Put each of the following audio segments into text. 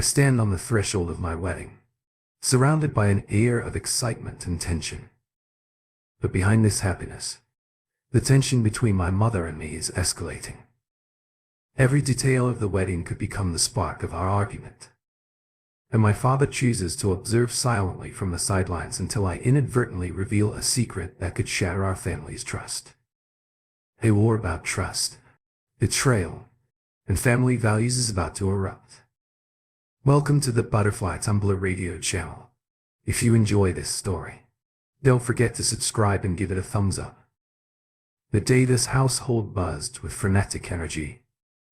I stand on the threshold of my wedding, surrounded by an air of excitement and tension. But behind this happiness, the tension between my mother and me is escalating. Every detail of the wedding could become the spark of our argument. And my father chooses to observe silently from the sidelines until I inadvertently reveal a secret that could shatter our family's trust. A war about trust, betrayal, and family values is about to erupt. Welcome to the Butterfly Tumblr Radio channel. If you enjoy this story, don't forget to subscribe and give it a thumbs up. The day this household buzzed with frenetic energy,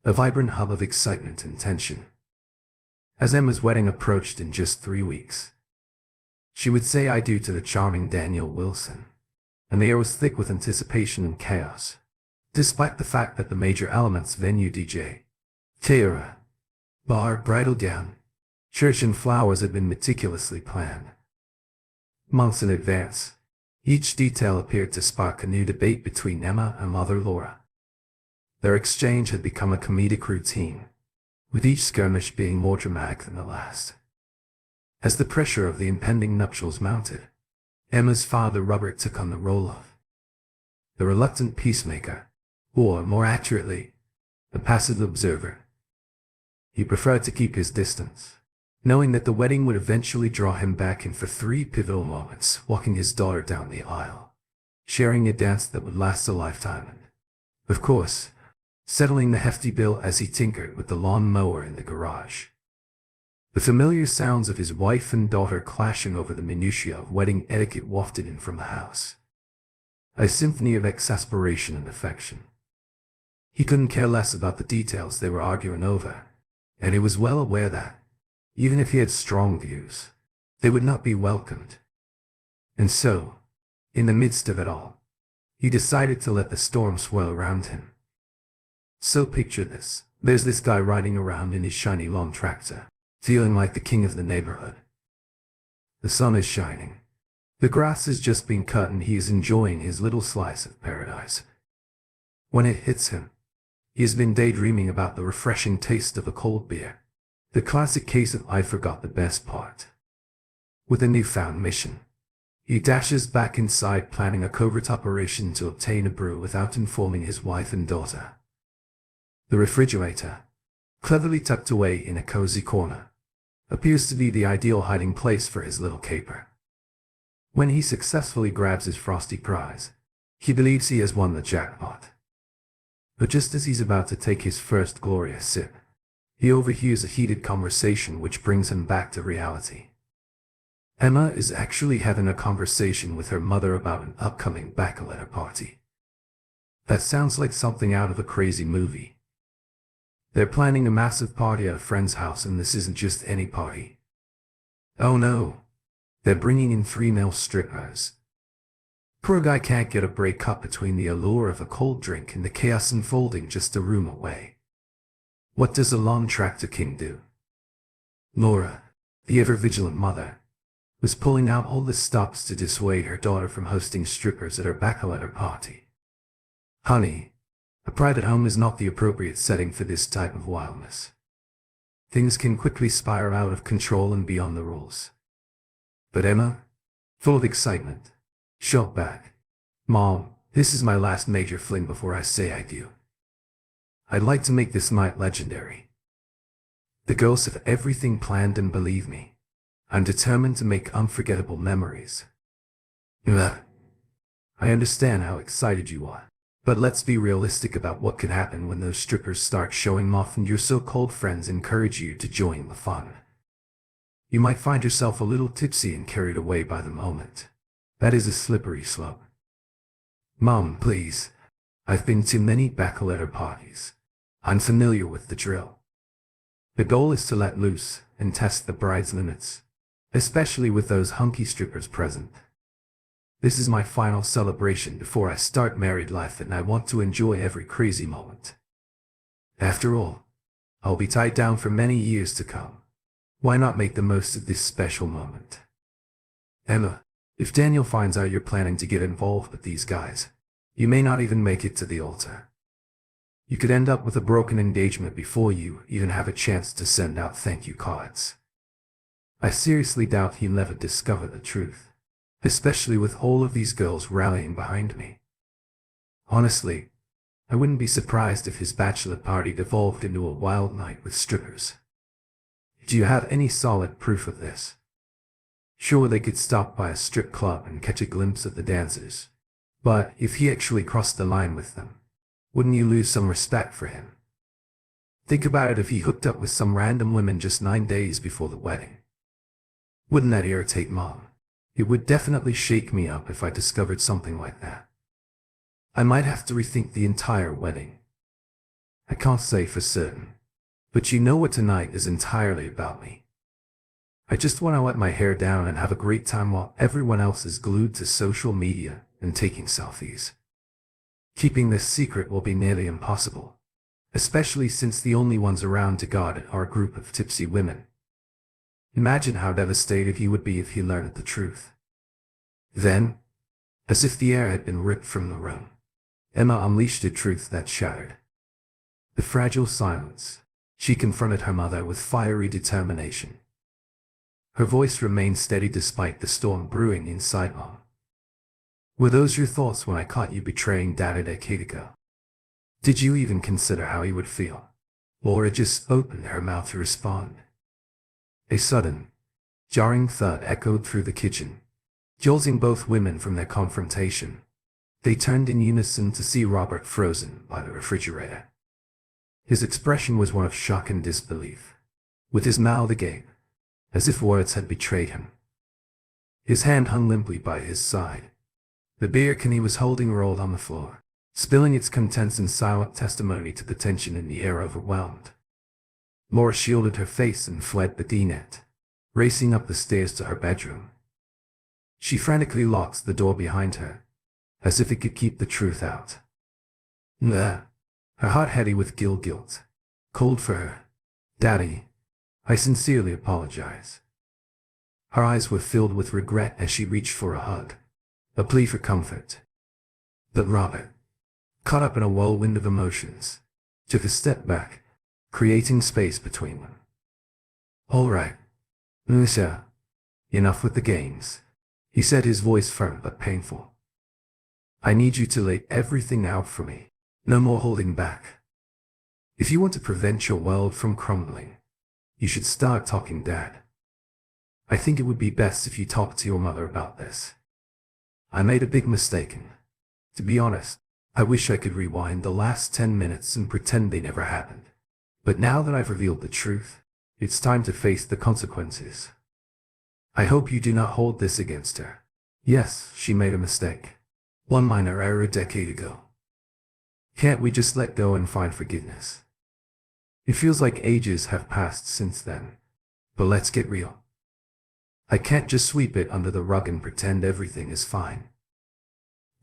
a vibrant hub of excitement and tension. As Emma's wedding approached in just 3 weeks, she would say I do to the charming Daniel Wilson, and the air was thick with anticipation and chaos, despite the fact that the major elements venue DJ, tiara, bar, bridal gown, church and flowers had been meticulously planned. Months in advance, each detail appeared to spark a new debate between Emma and Mother Laura. Their exchange had become a comedic routine, with each skirmish being more dramatic than the last. As the pressure of the impending nuptials mounted, Emma's father Robert took on the role of the reluctant peacemaker, or more accurately, the passive observer. He preferred to keep his distance, knowing that the wedding would eventually draw him back in for 3 pivotal moments, walking his daughter down the aisle, sharing a dance that would last a lifetime, and, of course, settling the hefty bill as he tinkered with the lawn mower in the garage. The familiar sounds of his wife and daughter clashing over the minutiae of wedding etiquette wafted in from the house. A symphony of exasperation and affection. He couldn't care less about the details they were arguing over, and he was well aware that, even if he had strong views, they would not be welcomed. And so, in the midst of it all, he decided to let the storm swirl around him. So picture this. There's this guy riding around in his shiny lawn tractor, feeling like the king of the neighborhood. The sun is shining. The grass has just been cut and he is enjoying his little slice of paradise. When it hits him, he has been daydreaming about the refreshing taste of a cold beer. The classic case of I forgot the best part. With a newfound mission, he dashes back inside planning a covert operation to obtain a brew without informing his wife and daughter. The refrigerator, cleverly tucked away in a cozy corner, appears to be the ideal hiding place for his little caper. When he successfully grabs his frosty prize, he believes he has won the jackpot. But just as he's about to take his first glorious sip, he overhears a heated conversation which brings him back to reality. Emma is actually having a conversation with her mother about an upcoming Bachelorette party. That sounds like something out of a crazy movie. They're planning a massive party at a friend's house, and this isn't just any party. Oh no, they're bringing in 3 male strippers. Poor guy can't get a break up between the allure of a cold drink and the chaos unfolding just a room away. What does a lawn tractor king do? Laura, the ever-vigilant mother, was pulling out all the stops to dissuade her daughter from hosting strippers at her Bachelorette party. Honey, a private home is not the appropriate setting for this type of wildness. Things can quickly spiral out of control and beyond the rules. But Emma, full of excitement, shot back. Mom, this is my last major fling before I say I do. I'd like to make this night legendary. The girls have everything planned, and believe me, I'm determined to make unforgettable memories. I understand how excited you are. But let's be realistic about what could happen when those strippers start showing off and your so-called friends encourage you to join the fun. You might find yourself a little tipsy and carried away by the moment. That is a slippery slope. Mom, please. I've been to many Bachelorette parties. I'm familiar with the drill. The goal is to let loose and test the bride's limits, especially with those hunky strippers present. This is my final celebration before I start married life, and I want to enjoy every crazy moment. After all, I'll be tied down for many years to come. Why not make the most of this special moment? Emma, if Daniel finds out you're planning to get involved with these guys, you may not even make it to the altar. You could end up with a broken engagement before you even have a chance to send out thank you cards. I seriously doubt he'll never discover the truth, especially with all of these girls rallying behind me. Honestly, I wouldn't be surprised if his bachelor party devolved into a wild night with strippers. Do you have any solid proof of this? Sure, they could stop by a strip club and catch a glimpse of the dancers, but if he actually crossed the line with them, wouldn't you lose some respect for him? Think about it if he hooked up with some random women just 9 days before the wedding. Wouldn't that irritate Mom? It would definitely shake me up if I discovered something like that. I might have to rethink the entire wedding. I can't say for certain, but you know what tonight is entirely about me. I just want to let my hair down and have a great time while everyone else is glued to social media and taking selfies. Keeping this secret will be nearly impossible, especially since the only ones around to guard it are a group of tipsy women. Imagine how devastated he would be if he learned the truth. Then, as if the air had been ripped from the room, Emma unleashed a truth that shattered the fragile silence. She confronted her mother with fiery determination. Her voice remained steady despite the storm brewing inside Mom. Were those your thoughts when I caught you betraying Dad a decade ago? Did you even consider how he would feel? Laura just opened her mouth to respond. A sudden, jarring thud echoed through the kitchen, jolting both women from their confrontation. They turned in unison to see Robert frozen by the refrigerator. His expression was one of shock and disbelief, with his mouth agape, as if words had betrayed him. His hand hung limply by his side. The beer can he was holding rolled on the floor, spilling its contents in silent testimony to the tension in the air overwhelmed. Laura shielded her face and fled the dinette, racing up the stairs to her bedroom. She frantically locked the door behind her, as if it could keep the truth out. Her heart heavy with guilt. Cold for her. Daddy, I sincerely apologize. Her eyes were filled with regret as she reached for a hug, a plea for comfort. But Robert, caught up in a whirlwind of emotions, took a step back, creating space between them. All right, Lucia, enough with the games, he said, his voice firm but painful. I need you to lay everything out for me, no more holding back. If you want to prevent your world from crumbling, you should start talking, Dad. I think it would be best if you talk to your mother about this. I made a big mistake and, to be honest, I wish I could rewind the last 10 minutes and pretend they never happened. But now that I've revealed the truth, it's time to face the consequences. I hope you do not hold this against her. Yes, she made a mistake. One minor error a decade ago. Can't we just let go and find forgiveness? It feels like ages have passed since then. But let's get real. I can't just sweep it under the rug and pretend everything is fine.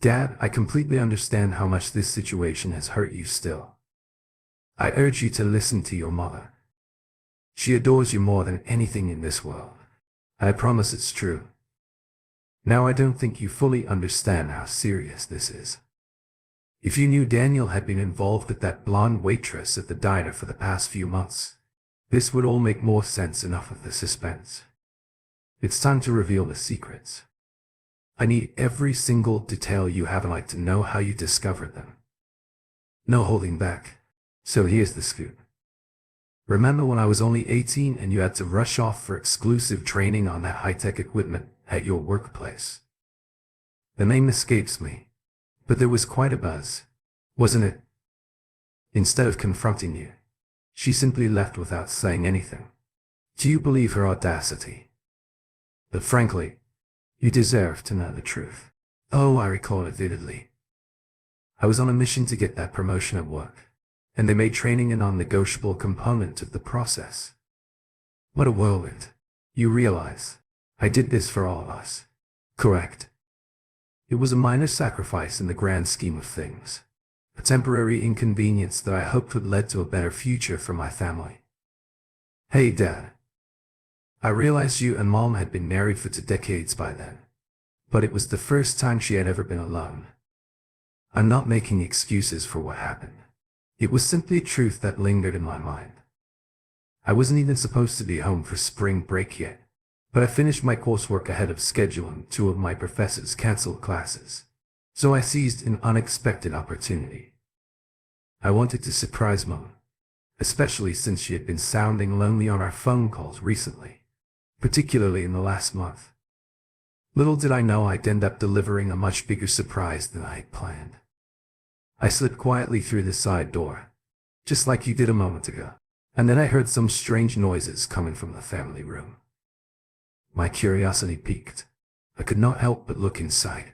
Dad, I completely understand how much this situation has hurt you still. I urge you to listen to your mother. She adores you more than anything in this world. I promise it's true. Now I don't think you fully understand how serious this is. If you knew Daniel had been involved with that blonde waitress at the diner for the past few months, this would all make more sense. Enough of the suspense. It's time to reveal the secrets. I need every single detail you have and I'd like to know how you discovered them. No holding back. So here's the scoop. Remember when I was only 18 and you had to rush off for exclusive training on that high-tech equipment at your workplace? The name escapes me, but there was quite a buzz, wasn't it? Instead of confronting you, she simply left without saying anything. Do you believe her audacity? But frankly, you deserve to know the truth. Oh, I recall it vividly. I was on a mission to get that promotion at work, and they made training a non-negotiable component of the process. What a whirlwind. You realize, I did this for all of us, correct? It was a minor sacrifice in the grand scheme of things, a temporary inconvenience that I hoped would lead to a better future for my family. Hey, Dad. I realized you and Mom had been married for 2 decades by then, but it was the first time she had ever been alone. I'm not making excuses for what happened, It was simply a truth that lingered in my mind. I wasn't even supposed to be home for spring break yet, but I finished my coursework ahead of schedule and two of my professors canceled classes, so I seized an unexpected opportunity. I wanted to surprise Mom, especially since she had been sounding lonely on our phone calls recently, particularly in the last month. Little did I know I'd end up delivering a much bigger surprise than I had planned. I slipped quietly through the side door, just like you did a moment ago, and then I heard some strange noises coming from the family room. My curiosity piqued. I could not help but look inside.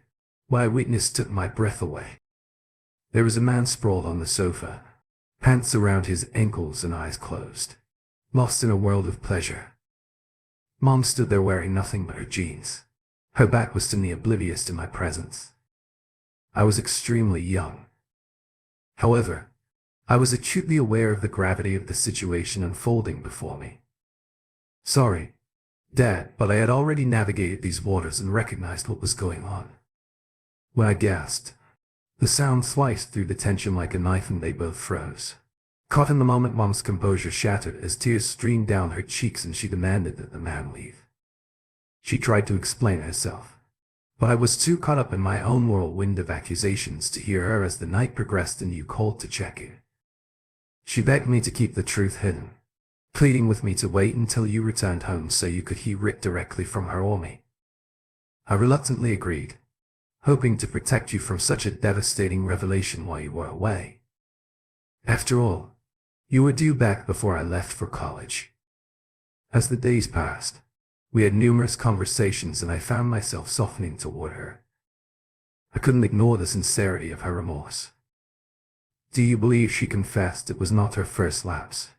What I witnessed took my breath away. There was a man sprawled on the sofa, pants around his ankles and eyes closed, lost in a world of pleasure. Mom stood there wearing nothing but her jeans. Her back was to me, oblivious to my presence. I was extremely young. However, I was acutely aware of the gravity of the situation unfolding before me. Sorry, Dad, but I had already navigated these waters and recognized what was going on. When I gasped, the sound sliced through the tension like a knife and they both froze. Caught in the moment, Mom's composure shattered as tears streamed down her cheeks and she demanded that the man leave. She tried to explain herself, but I was too caught up in my own whirlwind of accusations to hear her as the night progressed and you called to check in. She begged me to keep the truth hidden, pleading with me to wait until you returned home so you could hear it directly from her or me. I reluctantly agreed, hoping to protect you from such a devastating revelation while you were away. After all, you were due back before I left for college. As the days passed, we had numerous conversations and I found myself softening toward her. I couldn't ignore the sincerity of her remorse. Do you believe she confessed it was not her first lapse?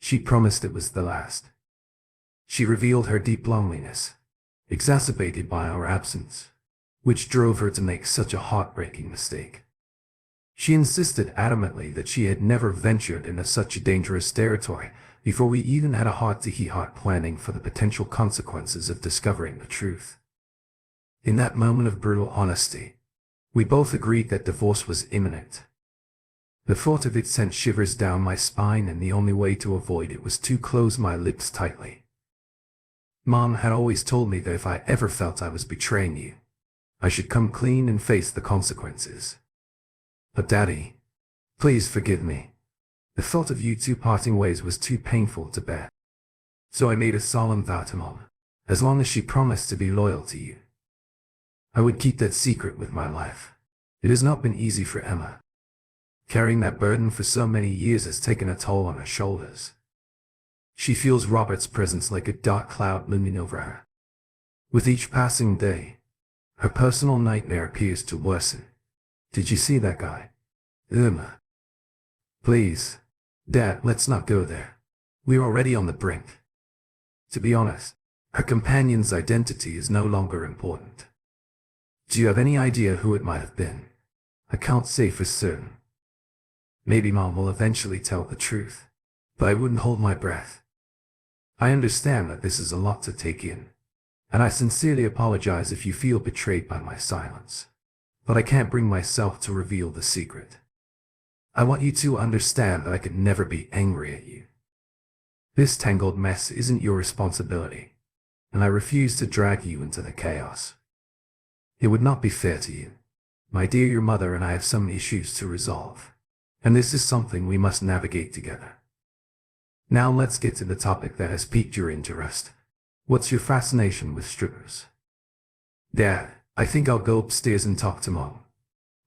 She promised it was the last. She revealed her deep loneliness, exacerbated by our absence, which drove her to make such a heartbreaking mistake. She insisted adamantly that she had never ventured into such a dangerous territory before we even had a heart-to-heart planning for the potential consequences of discovering the truth. In that moment of brutal honesty, we both agreed that divorce was imminent. The thought of it sent shivers down my spine, and the only way to avoid it was to close my lips tightly. Mom had always told me that if I ever felt I was betraying you, I should come clean and face the consequences. But Daddy, please forgive me. The thought of you two parting ways was too painful to bear. So I made a solemn vow to Mom, as long as she promised to be loyal to you, I would keep that secret with my life. It has not been easy for Emma. Carrying that burden for so many years has taken a toll on her shoulders. She feels Robert's presence like a dark cloud looming over her. With each passing day, her personal nightmare appears to worsen. Did you see that guy? Emma. Please, Dad, let's not go there. We're already on the brink. To be honest, her companion's identity is no longer important. Do you have any idea who it might have been? I can't say for certain. Maybe Mom will eventually tell the truth, but I wouldn't hold my breath. I understand that this is a lot to take in, and I sincerely apologize if you feel betrayed by my silence. But I can't bring myself to reveal the secret. I want you to understand that I could never be angry at you. This tangled mess isn't your responsibility, and I refuse to drag you into the chaos. It would not be fair to you. My dear, your mother and I have some issues to resolve, and this is something we must navigate together. Now let's get to the topic that has piqued your interest. What's your fascination with strippers? Dad, I think I'll go upstairs and talk to Mom.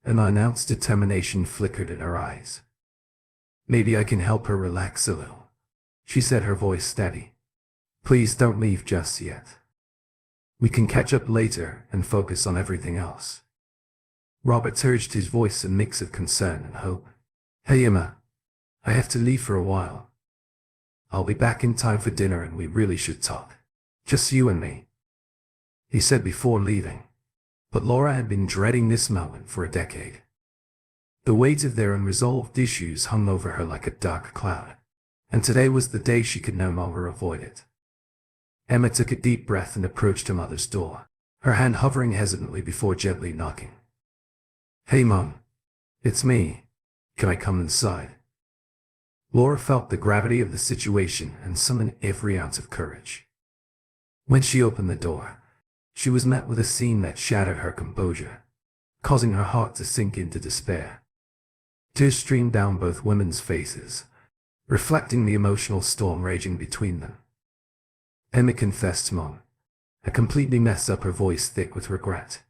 An unannounced determination flickered in her eyes. Maybe I can help her relax a little, she said, her voice steady. Please don't leave just yet. We can catch up later and focus on everything else. Robert urged, his voice a mix of concern and hope. Hey Emma, I have to leave for a while. I'll be back in time for dinner and we really should talk. Just you and me, he said before leaving. But Laura had been dreading this moment for a decade. The weight of their unresolved issues hung over her like a dark cloud, and today was the day she could no longer avoid it. Emma took a deep breath and approached her mother's door, her hand hovering hesitantly before gently knocking. Hey Mom, it's me. Can I come inside? Laura felt the gravity of the situation and summoned every ounce of courage. When she opened the door, she was met with a scene that shattered her composure, causing her heart to sink into despair. Tears streamed down both women's faces, reflecting the emotional storm raging between them. Emma confessed, "Mom, I completely messed up," her voice thick with regret.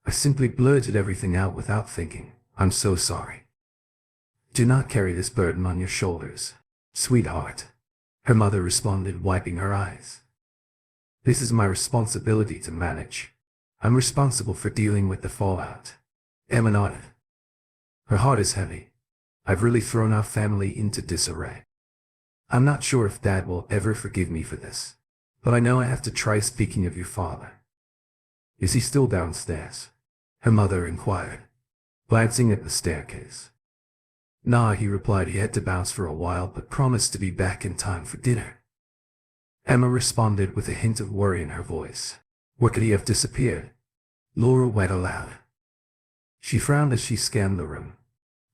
"I simply blurted everything out without thinking. I'm so sorry." "Do not carry this burden on your shoulders, sweetheart," her mother responded, wiping her eyes. "This is my responsibility to manage. I'm responsible for dealing with the fallout." Emma nodded. Her heart is heavy. "I've really thrown our family into disarray. I'm not sure if Dad will ever forgive me for this, but I know I have to try." "Speaking of your father, is he still downstairs?" her mother inquired, glancing at the staircase. "Nah," he replied. "He had to bounce for a while, but promised to be back in time for dinner." Emma responded with a hint of worry in her voice. "Where could he have disappeared?" Laura went aloud. She frowned as she scanned the room,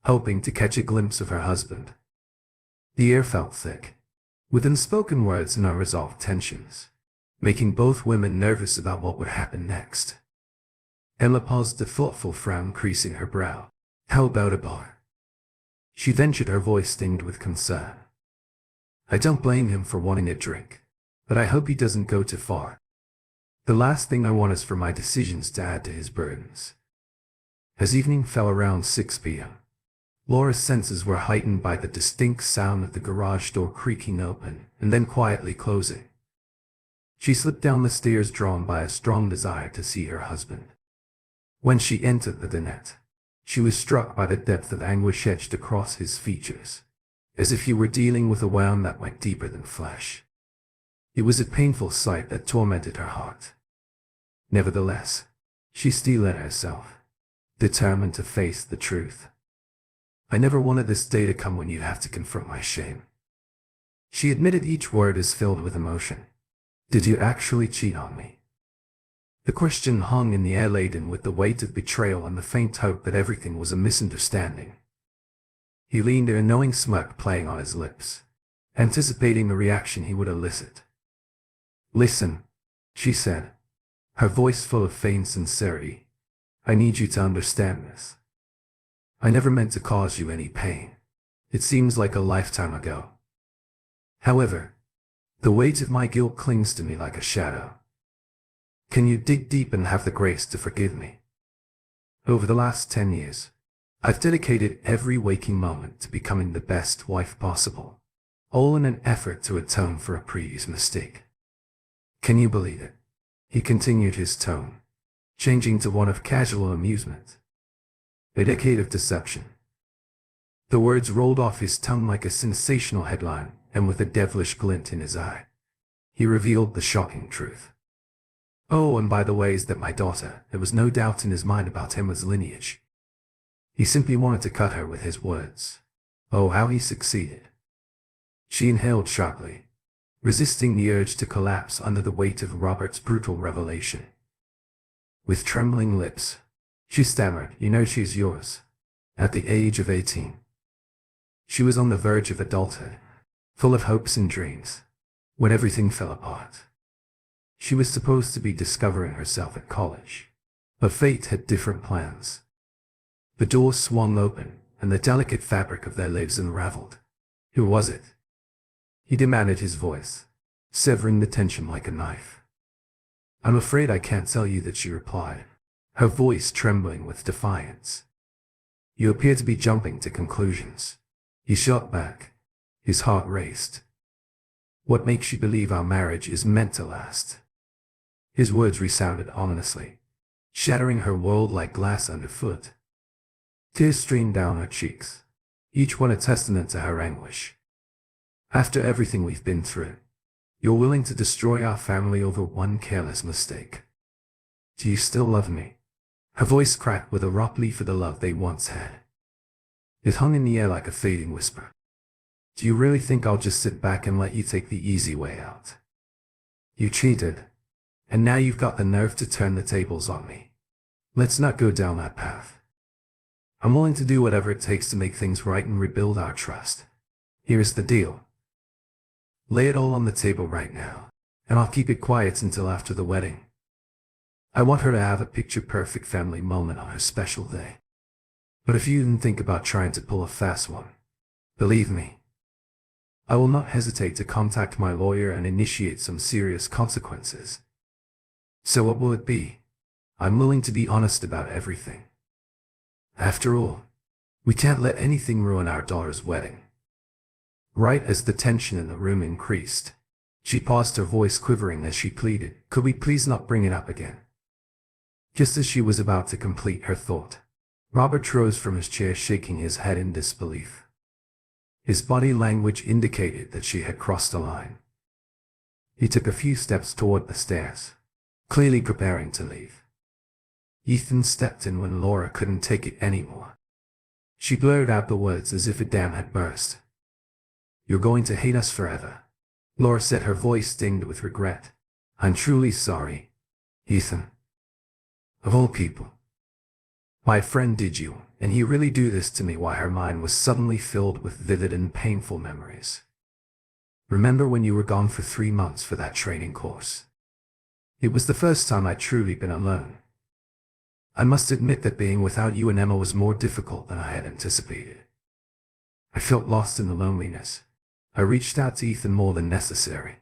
hoping to catch a glimpse of her husband. The air felt thick, with unspoken words and unresolved tensions, making both women nervous about what would happen next. Emma paused, a thoughtful frown creasing her brow. "How about a bar?" she ventured, her voice tinged with concern. "I don't blame him for wanting a drink, but I hope he doesn't go too far. The last thing I want is for my decisions to add to his burdens." As evening fell around 6 p.m., Laura's senses were heightened by the distinct sound of the garage door creaking open and then quietly closing. She slipped down the stairs, drawn by a strong desire to see her husband. When she entered the dinette, she was struck by the depth of anguish etched across his features, as if he were dealing with a wound that went deeper than flesh. It was a painful sight that tormented her heart. Nevertheless, she steeled herself, determined to face the truth. "I never wanted this day to come when you have to confront my shame." She admitted, each word as filled with emotion. "Did you actually cheat on me?" The question hung in the air, laden with the weight of betrayal and the faint hope that everything was a misunderstanding. He leaned there, a knowing smirk playing on his lips, anticipating the reaction he would elicit. "Listen," she said, her voice full of feigned sincerity. "I need you to understand this. I never meant to cause you any pain. It seems like a lifetime ago. However, the weight of my guilt clings to me like a shadow. Can you dig deep and have the grace to forgive me? Over the last 10 years, I've dedicated every waking moment to becoming the best wife possible, all in an effort to atone for a previous mistake. Can you believe it?" He continued, his tone changing to one of casual amusement. "A decade of deception." The words rolled off his tongue like a sensational headline, and with a devilish glint in his eye, he revealed the shocking truth. "Oh, and by the way, is that my daughter?" There was no doubt in his mind about Emma's lineage. He simply wanted to cut her with his words. Oh, how he succeeded. She inhaled sharply, resisting the urge to collapse under the weight of Robert's brutal revelation. With trembling lips, she stammered, "You know she's yours." At the age of 18. She was on the verge of adulthood, full of hopes and dreams, when everything fell apart. She was supposed to be discovering herself at college, but fate had different plans. The door swung open, and the delicate fabric of their lives unraveled. "Who was it?" he demanded, his voice severing the tension like a knife. "I'm afraid I can't tell you that," she replied, her voice trembling with defiance. "You appear to be jumping to conclusions." He shot back, his heart raced. "What makes you believe our marriage is meant to last?" His words resounded ominously, shattering her world like glass underfoot. Tears streamed down her cheeks, each one a testament to her anguish. "After everything we've been through, you're willing to destroy our family over one careless mistake. Do you still love me?" Her voice cracked with a roughly for the love they once had. It hung in the air like a fading whisper. "Do you really think I'll just sit back and let you take the easy way out? You cheated, and now you've got the nerve to turn the tables on me. Let's not go down that path. I'm willing to do whatever it takes to make things right and rebuild our trust. Here's the deal. Lay it all on the table right now, and I'll keep it quiet until after the wedding. I want her to have a picture-perfect family moment on her special day. But if you even think about trying to pull a fast one, believe me, I will not hesitate to contact my lawyer and initiate some serious consequences. So what will it be? I'm willing to be honest about everything. After all, we can't let anything ruin our daughter's wedding. Right as the tension in the room increased, she paused, her voice quivering as she pleaded, "Could we please not bring it up again?" Just as she was about to complete her thought, Robert rose from his chair, shaking his head in disbelief. His body language indicated that she had crossed a line. He took a few steps toward the stairs, clearly preparing to leave. Ethan stepped in when Laura couldn't take it anymore. She blurted out the words as if a dam had burst. "You're going to hate us forever," Laura said, her voice tinged with regret. "I'm truly sorry, Ethan. Of all people. My friend did you, and you really do this to me." Why her mind was suddenly filled with vivid and painful memories. Remember when you were gone for 3 months for that training course? It was the first time I'd truly been alone. I must admit that being without you and Emma was more difficult than I had anticipated. I felt lost in the loneliness. I reached out to Ethan more than necessary.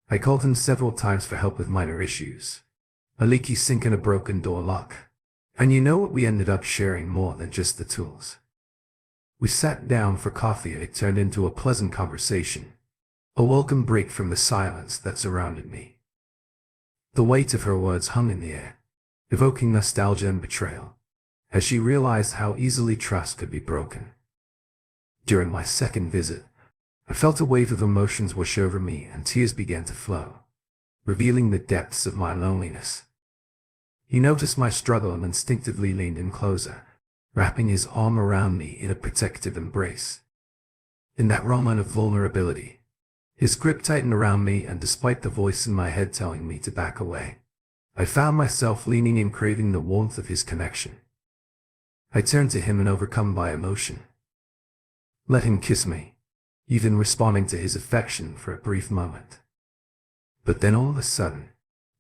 I called him several times for help with minor issues, a leaky sink and a broken door lock. And you know what? We ended up sharing more than just the tools. We sat down for coffee and it turned into a pleasant conversation, a welcome break from the silence that surrounded me. The weight of her words hung in the air, evoking nostalgia and betrayal, as she realized how easily trust could be broken. During my second visit, I felt a wave of emotions wash over me and tears began to flow, revealing the depths of my loneliness. He noticed my struggle and instinctively leaned in closer, wrapping his arm around me in a protective embrace. In that moment of vulnerability, his grip tightened around me, and despite the voice in my head telling me to back away, I found myself leaning in, craving the warmth of his connection. I turned to him and, overcome by emotion, let him kiss me, even responding to his affection for a brief moment. But then all of a sudden,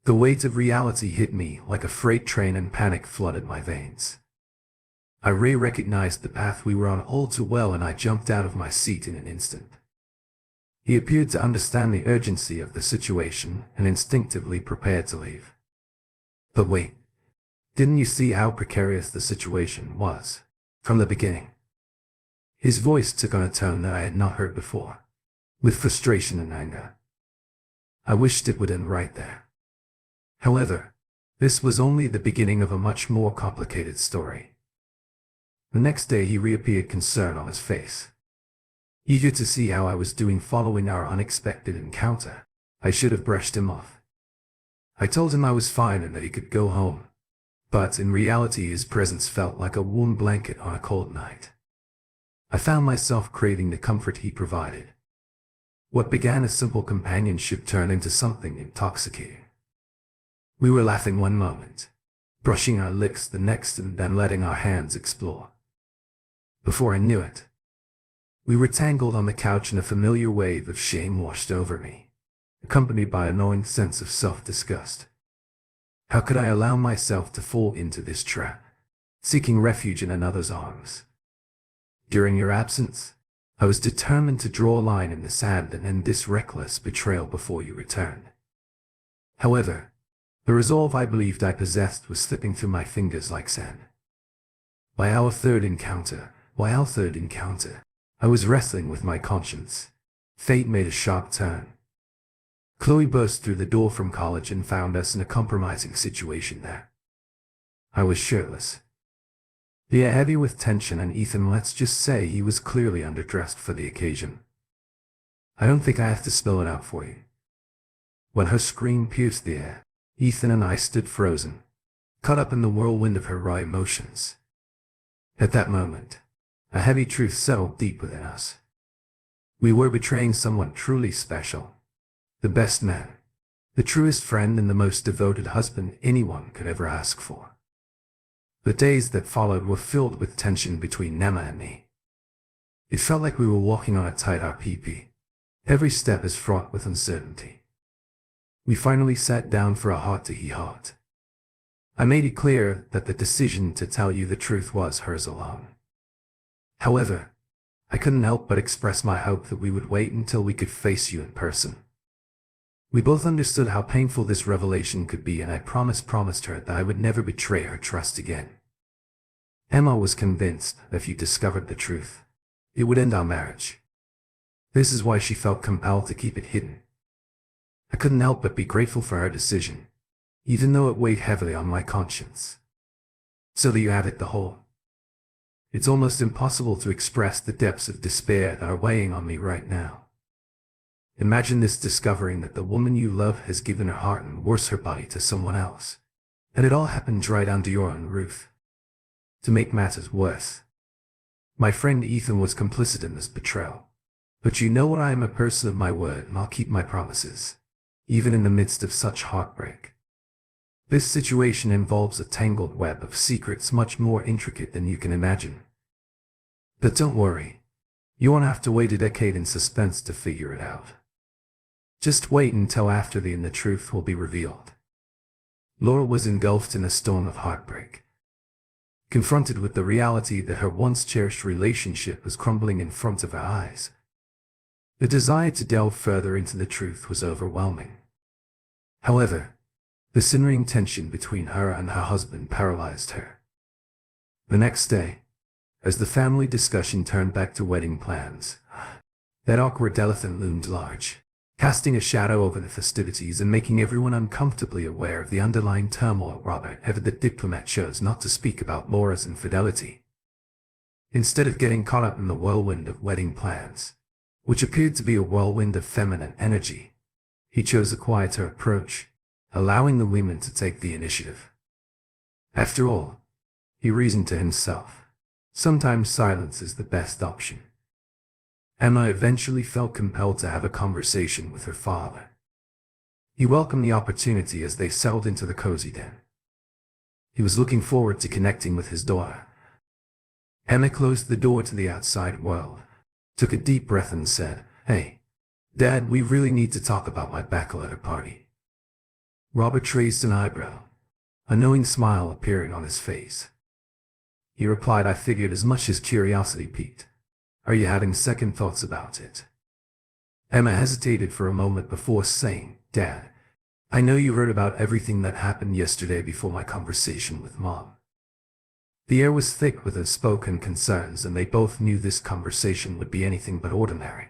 the weight of reality hit me like a freight train and panic flooded my veins. I recognized the path we were on all too well, and I jumped out of my seat in an instant. He appeared to understand the urgency of the situation and instinctively prepared to leave. But wait, didn't you see how precarious the situation was from the beginning? His voice took on a tone that I had not heard before, with frustration and anger. I wished it would end right there. However, this was only the beginning of a much more complicated story. The next day he reappeared, concern on his face, eager to see how I was doing following our unexpected encounter. I should have brushed him off. I told him I was fine and that he could go home, but in reality his presence felt like a warm blanket on a cold night. I found myself craving the comfort he provided. What began as simple companionship turned into something intoxicating. We were laughing one moment, brushing our lips the next, and then letting our hands explore. Before I knew it, we were tangled on the couch, and a familiar wave of shame washed over me, accompanied by an gnawing sense of self-disgust. How could I allow myself to fall into this trap, seeking refuge in another's arms? During your absence, I was determined to draw a line in the sand and end this reckless betrayal before you returned. However, the resolve I believed I possessed was slipping through my fingers like sand. By our third encounter, I was wrestling with my conscience. Fate made a sharp turn. Chloe burst through the door from college and found us in a compromising situation there. I was shirtless, the air heavy with tension, and Ethan, let's just say he was clearly underdressed for the occasion. I don't think I have to spell it out for you. When her scream pierced the air, Ethan and I stood frozen, caught up in the whirlwind of her raw emotions. At that moment, a heavy truth settled deep within us. We were betraying someone truly special. The best man, the truest friend, and the most devoted husband anyone could ever ask for. The days that followed were filled with tension between Emma and me. It felt like we were walking on a tight RPP. Every step is fraught with uncertainty. We finally sat down for a heart-to-heart. I made it clear that the decision to tell you the truth was hers alone. However, I couldn't help but express my hope that we would wait until we could face you in person. We both understood how painful this revelation could be, and I promised her that I would never betray her trust again. Emma was convinced that if you discovered the truth, it would end our marriage. This is why she felt compelled to keep it hidden. I couldn't help but be grateful for her decision, even though it weighed heavily on my conscience. So there you have it, the whole. It's almost impossible to express the depths of despair that are weighing on me right now. Imagine this, discovering that the woman you love has given her heart and worse, her body to someone else. And it all happened right under your own roof. To make matters worse, my friend Ethan was complicit in this betrayal. But you know what, I am a person of my word, and I'll keep my promises, even in the midst of such heartbreak. This situation involves a tangled web of secrets much more intricate than you can imagine. But don't worry, you won't have to wait a decade in suspense to figure it out. Just wait until after the truth will be revealed. Laura was engulfed in a storm of heartbreak. Confronted with the reality that her once cherished relationship was crumbling in front of her eyes, the desire to delve further into the truth was overwhelming. However, the simmering tension between her and her husband paralyzed her. The next day, as the family discussion turned back to wedding plans, that awkward elephant loomed large, casting a shadow over the festivities and making everyone uncomfortably aware of the underlying turmoil. Robert, ever the diplomat, chose not to speak about Laura's infidelity. Instead of getting caught up in the whirlwind of wedding plans, which appeared to be a whirlwind of feminine energy, he chose a quieter approach, allowing the women to take the initiative. After all, he reasoned to himself, sometimes silence is the best option. Emma eventually felt compelled to have a conversation with her father. He welcomed the opportunity as they settled into the cozy den. He was looking forward to connecting with his daughter. Emma closed the door to the outside world, took a deep breath and said, "Hey, Dad, we really need to talk about my bachelorette party." Robert raised an eyebrow, a knowing smile appearing on his face. He replied, "I figured as much." His curiosity piqued. "Are you having second thoughts about it?" Emma hesitated for a moment before saying, "Dad, I know you heard about everything that happened yesterday before my conversation with Mom." The air was thick with unspoken concerns, and they both knew this conversation would be anything but ordinary.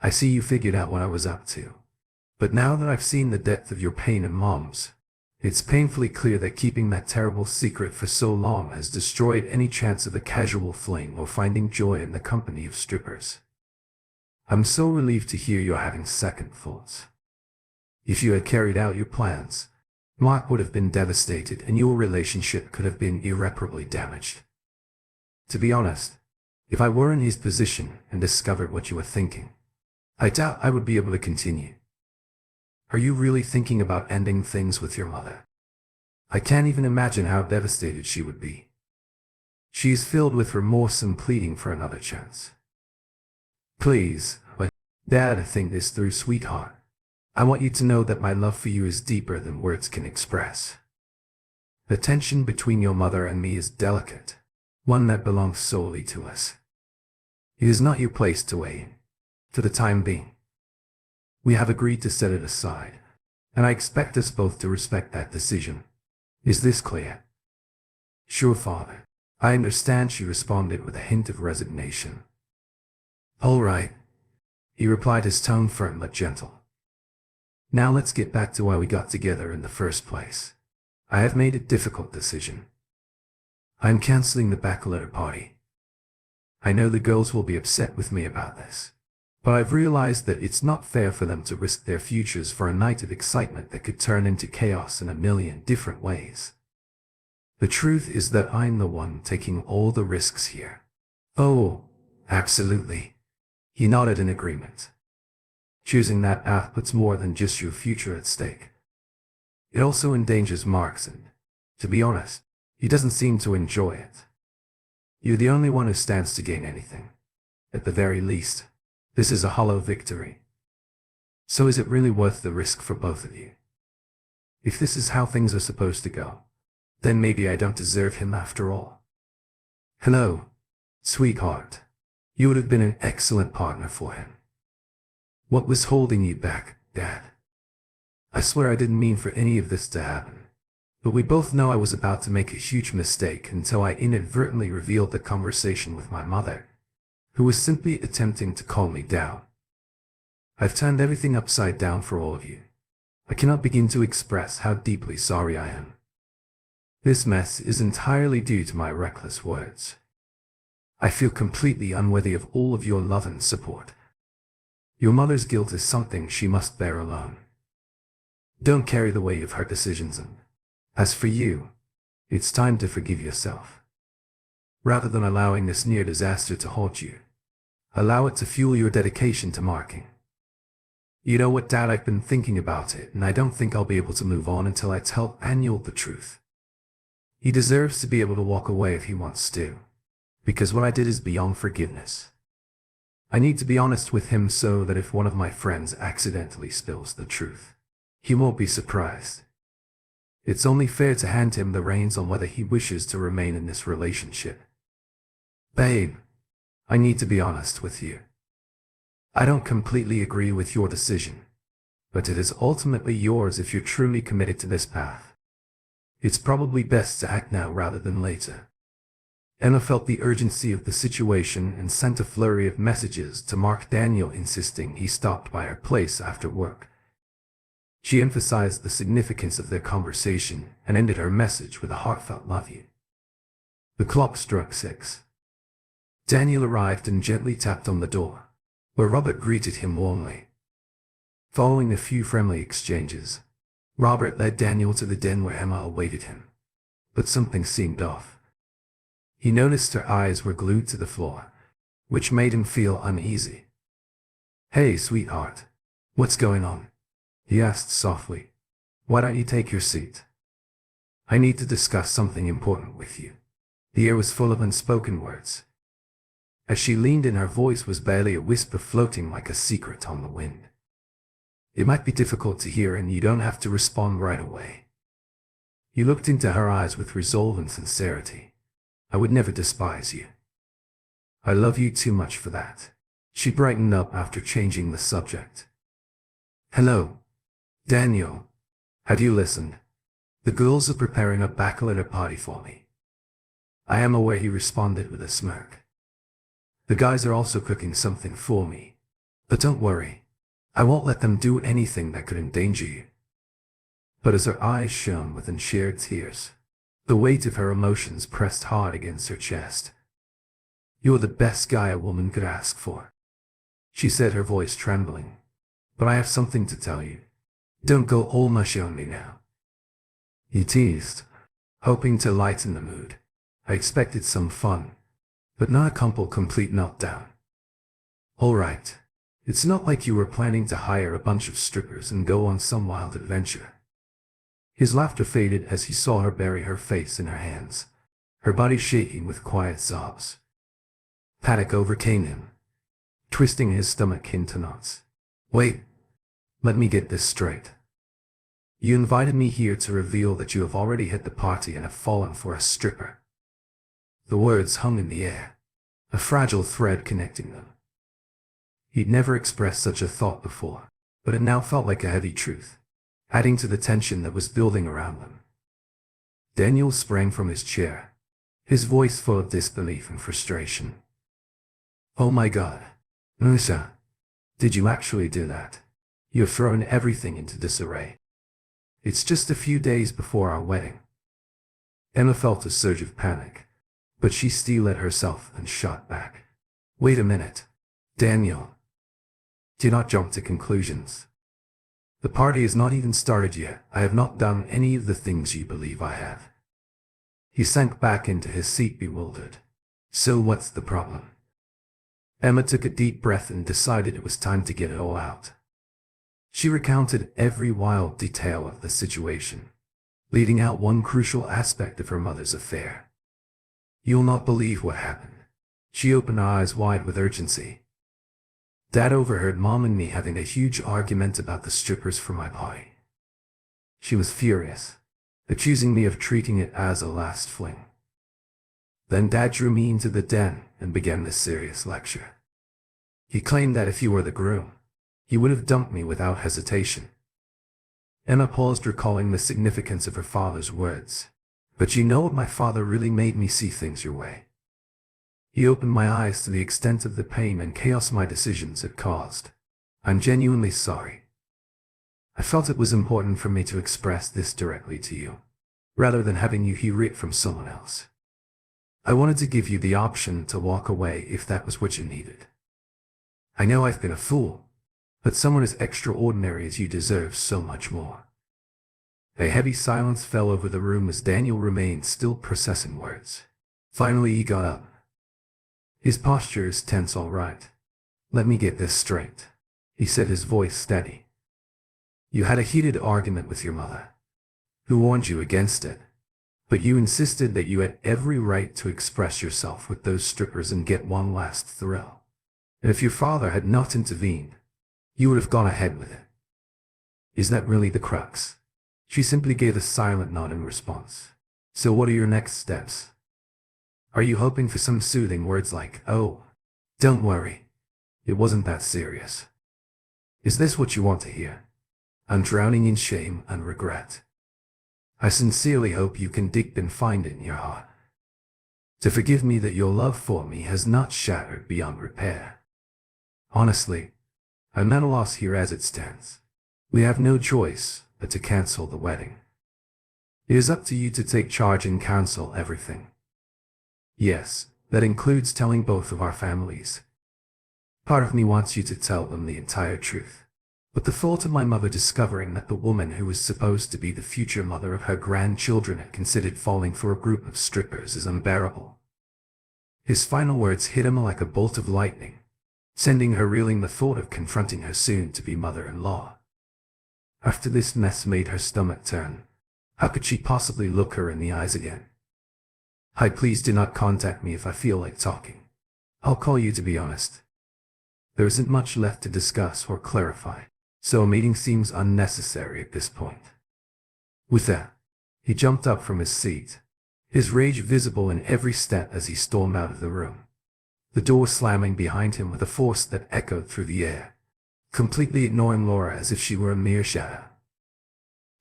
"I see you figured out what I was up to. But now that I've seen the depth of your pain and Mom's, it's painfully clear that keeping that terrible secret for so long has destroyed any chance of a casual fling or finding joy in the company of strippers. I'm so relieved to hear you're having second thoughts. If you had carried out your plans, Mark would have been devastated and your relationship could have been irreparably damaged. To be honest, if I were in his position and discovered what you were thinking, I doubt I would be able to continue. Are you really thinking about ending things with your mother? I can't even imagine how devastated she would be. She is filled with remorse and pleading for another chance." "Please, but Dad, think this through, sweetheart. I want you to know that my love for you is deeper than words can express. The tension between your mother and me is delicate, one that belongs solely to us. It is not your place to weigh in, for the time being. We have agreed to set it aside, and I expect us both to respect that decision. Is this clear?" "Sure, Father. I understand," she responded with a hint of resignation. "All right," he replied, his tone firm but gentle. "Now let's get back to why we got together in the first place. I have made a difficult decision. I am canceling the bachelorette party. I know the girls will be upset with me about this, but I've realized that it's not fair for them to risk their futures for a night of excitement that could turn into chaos in a million different ways. The truth is that I'm the one taking all the risks here." "Oh, absolutely." He nodded in agreement. "Choosing that path puts more than just your future at stake. It also endangers Mark's, and, to be honest, he doesn't seem to enjoy it. You're the only one who stands to gain anything. At the very least, this is a hollow victory. So is it really worth the risk for both of you? If this is how things are supposed to go, then maybe I don't deserve him after all. Hello, sweetheart. You would have been an excellent partner for him. What was holding you back, Dad? I swear I didn't mean for any of this to happen. But we both know I was about to make a huge mistake until I inadvertently revealed the conversation with my mother, who was simply attempting to calm me down. I've turned everything upside down for all of you. I cannot begin to express how deeply sorry I am. This mess is entirely due to my reckless words. I feel completely unworthy of all of your love and support. Your mother's guilt is something she must bear alone. Don't carry the weight of her decisions, and as for you, it's time to forgive yourself. Rather than allowing this near disaster to haunt you, allow it to fuel your dedication to marking. You know what, Dad, I've been thinking about it, and I don't think I'll be able to move on until I tell Daniel the truth. He deserves to be able to walk away if he wants to, because what I did is beyond forgiveness. I need to be honest with him so that if one of my friends accidentally spills the truth, he won't be surprised. It's only fair to hand him the reins on whether he wishes to remain in this relationship. Babe, I need to be honest with you. I don't completely agree with your decision, but it is ultimately yours if you're truly committed to this path. It's probably best to act now rather than later. Emma felt the urgency of the situation and sent a flurry of messages to Mark Daniel insisting he stopped by her place after work. She emphasized the significance of their conversation and ended her message with a heartfelt love you. The clock struck 6. Daniel arrived and gently tapped on the door, where Robert greeted him warmly. Following a few friendly exchanges, Robert led Daniel to the den where Emma awaited him. But something seemed off. He noticed her eyes were glued to the floor, which made him feel uneasy. "Hey, sweetheart. What's going on?" he asked softly. "Why don't you take your seat? I need to discuss something important with you." The air was full of unspoken words. As she leaned in, her voice was barely a whisper floating like a secret on the wind. "It might be difficult to hear, and you don't have to respond right away." He looked into her eyes with resolve and sincerity. "I would never despise you. I love you too much for that." She brightened up after changing the subject. "Hello, Daniel. Have you listened? The girls are preparing a bachelorette party for me." "I am aware," he responded with a smirk. "The guys are also cooking something for me. But don't worry, I won't let them do anything that could endanger you." But as her eyes shone with unshared tears, the weight of her emotions pressed hard against her chest. "You're the best guy a woman could ask for," she said, her voice trembling. "But I have something to tell you. Don't go all mushy on me now." He teased, hoping to lighten the mood. "I expected some fun, but not a complete meltdown." "All right. It's not like you were planning to hire a bunch of strippers and go on some wild adventure." His laughter faded as he saw her bury her face in her hands, her body shaking with quiet sobs. Panic overcame him, twisting his stomach into knots. "Wait. Let me get this straight. You invited me here to reveal that you have already hit the party and have fallen for a stripper." The words hung in the air, a fragile thread connecting them. He'd never expressed such a thought before, but it now felt like a heavy truth, adding to the tension that was building around them. Daniel sprang from his chair, his voice full of disbelief and frustration. "Oh my God, Musa, did you actually do that? You've thrown everything into disarray. It's just a few days before our wedding." Emma felt a surge of panic, but she steeled herself and shot back. "Wait a minute, Daniel. Do not jump to conclusions. The party has not even started yet. I have not done any of the things you believe I have." He sank back into his seat, bewildered. "So what's the problem?" Emma took a deep breath and decided it was time to get it all out. She recounted every wild detail of the situation, leaving out one crucial aspect of her mother's affair. "You'll not believe what happened. She opened her eyes wide with urgency. Dad overheard Mom and me having a huge argument about the strippers for my party. She was furious, accusing me of treating it as a last fling. Then Dad drew me into the den and began this serious lecture. He claimed that if you were the groom, he would have dumped me without hesitation. Emma paused, recalling the significance of her father's words. But you know what, my father really made me see things your way. He opened my eyes to the extent of the pain and chaos my decisions had caused. I'm genuinely sorry. I felt it was important for me to express this directly to you, rather than having you hear it from someone else. I wanted to give you the option to walk away if that was what you needed. I know I've been a fool, but someone as extraordinary as you deserves so much more. A heavy silence fell over the room as Daniel remained still, processing words. Finally he got up. His posture is tense, all right. Let me get this straight, he said, his voice steady. You had a heated argument with your mother, who warned you against it, but you insisted that you had every right to express yourself with those strippers and get one last thrill. And if your father had not intervened, you would have gone ahead with it. Is that really the crux? She simply gave a silent nod in response. So what are your next steps? Are you hoping for some soothing words like, oh, don't worry, it wasn't that serious? Is this what you want to hear? I'm drowning in shame and regret. I sincerely hope you can dig and find it in your heart to forgive me that your love for me has not shattered beyond repair. Honestly, I'm at a loss here as it stands. We have no choice but to cancel the wedding. It is up to you to take charge and cancel everything. Yes, that includes telling both of our families. Part of me wants you to tell them the entire truth. But the thought of my mother discovering that the woman who was supposed to be the future mother of her grandchildren had considered falling for a group of strippers is unbearable. His final words hit him like a bolt of lightning, sending her reeling the thought of confronting her soon-to-be mother-in-law. After this mess made her stomach turn, how could she possibly look her in the eyes again? Hi, please do not contact me if I feel like talking. I'll call you to be honest. There isn't much left to discuss or clarify, so a meeting seems unnecessary at this point. With that, he jumped up from his seat, his rage visible in every step as he stormed out of the room, the door slamming behind him with a force that echoed through the air, completely ignoring Laura as if she were a mere shadow.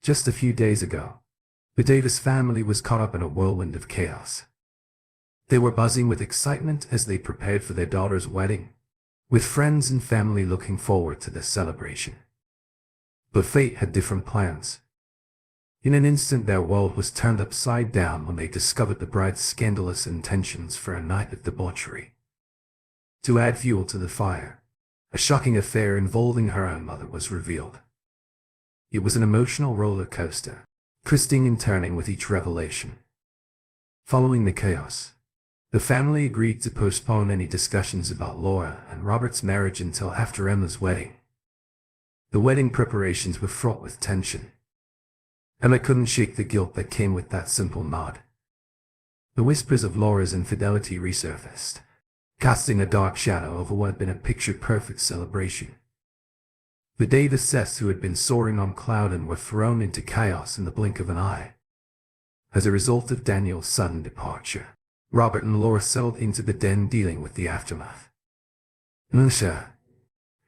Just a few days ago, the Davis family was caught up in a whirlwind of chaos. They were buzzing with excitement as they prepared for their daughter's wedding, with friends and family looking forward to the celebration. But fate had different plans. In an instant, their world was turned upside down when they discovered the bride's scandalous intentions for a night of debauchery. To add fuel to the fire, a shocking affair involving her own mother was revealed. It was an emotional roller coaster, twisting and turning with each revelation. Following the chaos, the family agreed to postpone any discussions about Laura and Robert's marriage until after Emma's wedding. The wedding preparations were fraught with tension. Emma couldn't shake the guilt that came with that simple nod. The whispers of Laura's infidelity resurfaced, casting a dark shadow over what had been a picture-perfect celebration. The Davises, who had been soaring on cloud and were thrown into chaos in the blink of an eye. As a result of Daniel's sudden departure, Robert and Laura settled into the den dealing with the aftermath. Nusha,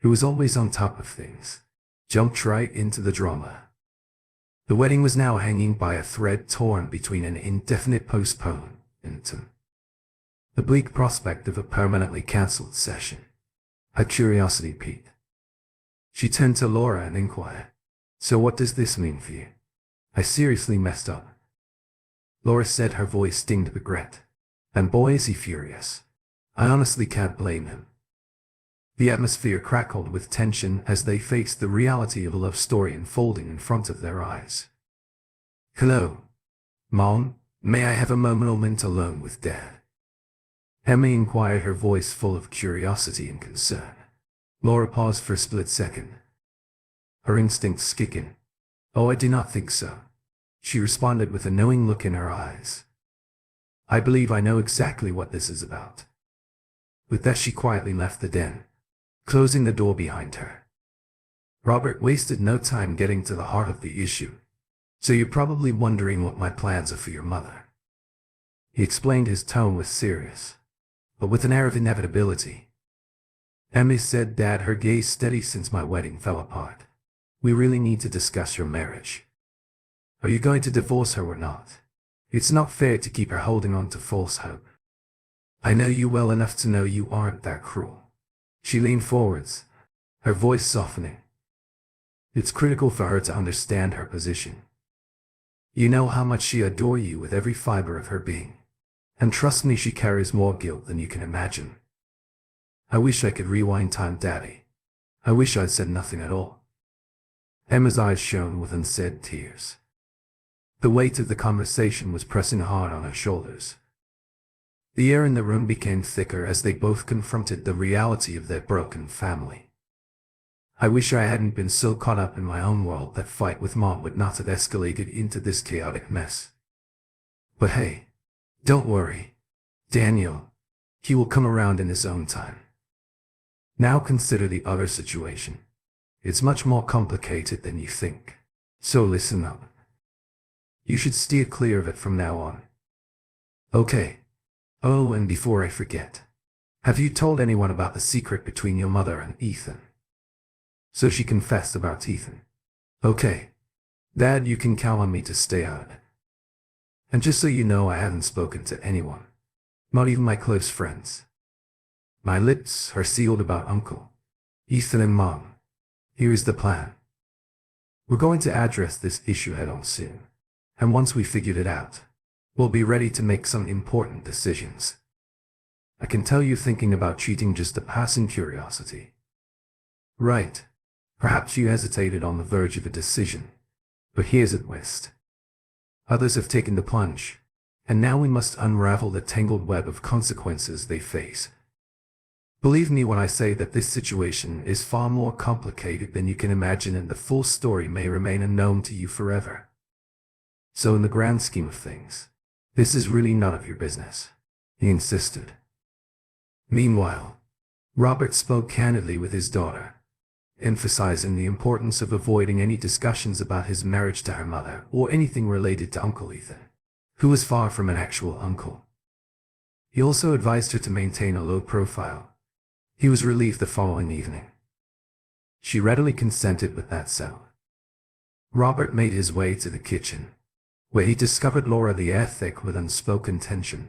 who was always on top of things, jumped right into the drama. The wedding was now hanging by a thread torn between an indefinite postponement and the bleak prospect of a permanently cancelled session. Her curiosity piqued. She turned to Laura and inquired, "So what does this mean for you? I seriously messed up." Laura said, her voice stinged regret. And boy, is he furious. I honestly can't blame him. The atmosphere crackled with tension as they faced the reality of a love story unfolding in front of their eyes. "Hello, Mom, may I have a moment alone with Dad?" Emma inquired, her voice full of curiosity and concern. Laura paused for a split second, her instincts kicking. "Oh, I do not think so," she responded with a knowing look in her eyes. "I believe I know exactly what this is about." With that, she quietly left the den, closing the door behind her. Robert wasted no time getting to the heart of the issue. So you're probably wondering what my plans are for your mother. He explained. His tone was serious, but with an air of inevitability. Emmy said, Dad, her gaze steady, since my wedding fell apart. We really need to discuss your marriage. Are you going to divorce her or not? It's not fair to keep her holding on to false hope. I know you well enough to know you aren't that cruel. She leaned forwards, her voice softening. It's critical for her to understand her position. You know how much she adores you with every fiber of her being. And trust me, she carries more guilt than you can imagine. I wish I could rewind time, Daddy. I wish I'd said nothing at all. Emma's eyes shone with unsaid tears. The weight of the conversation was pressing hard on her shoulders. The air in the room became thicker as they both confronted the reality of their broken family. I wish I hadn't been so caught up in my own world. That fight with Mom would not have escalated into this chaotic mess. But hey, don't worry, Daniel. He will come around in his own time. Now consider the other situation. It's much more complicated than you think. So listen up. You should steer clear of it from now on. Okay. Oh, and before I forget, have you told anyone about the secret between your mother and Ethan? So she confessed about Ethan. Okay. Dad, you can count on me to stay out of it. And just so you know, I haven't spoken to anyone. Not even my close friends. My lips are sealed about Uncle, Ethan, and Mom. Here is the plan. We're going to address this issue head on soon. And once we figured it out, we'll be ready to make some important decisions. I can tell you're thinking about cheating just a passing curiosity. Right. Perhaps you hesitated on the verge of a decision. But here's a twist. Others have taken the plunge, and now we must unravel the tangled web of consequences they face. Believe me when I say that this situation is far more complicated than you can imagine, and the full story may remain unknown to you forever. So in the grand scheme of things, this is really none of your business, he insisted. Meanwhile, Robert spoke candidly with his daughter, emphasizing the importance of avoiding any discussions about his marriage to her mother or anything related to Uncle Ethan, who was far from an actual uncle. He also advised her to maintain a low profile. He was relieved the following evening. She readily consented with that so. Robert made his way to the kitchen, where he discovered Laura the air thick with unspoken tension,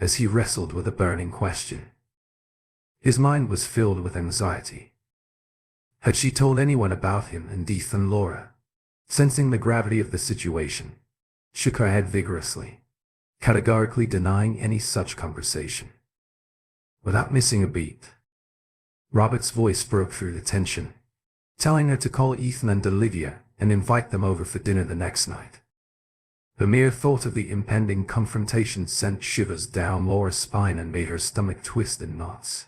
as he wrestled with a burning question. His mind was filled with anxiety. Had she told anyone about him and Ethan? Laura, sensing the gravity of the situation, shook her head vigorously, categorically denying any such conversation. Without missing a beat, Robert's voice broke through the tension, telling her to call Ethan and Olivia and invite them over for dinner the next night. The mere thought of the impending confrontation sent shivers down Laura's spine and made her stomach twist in knots.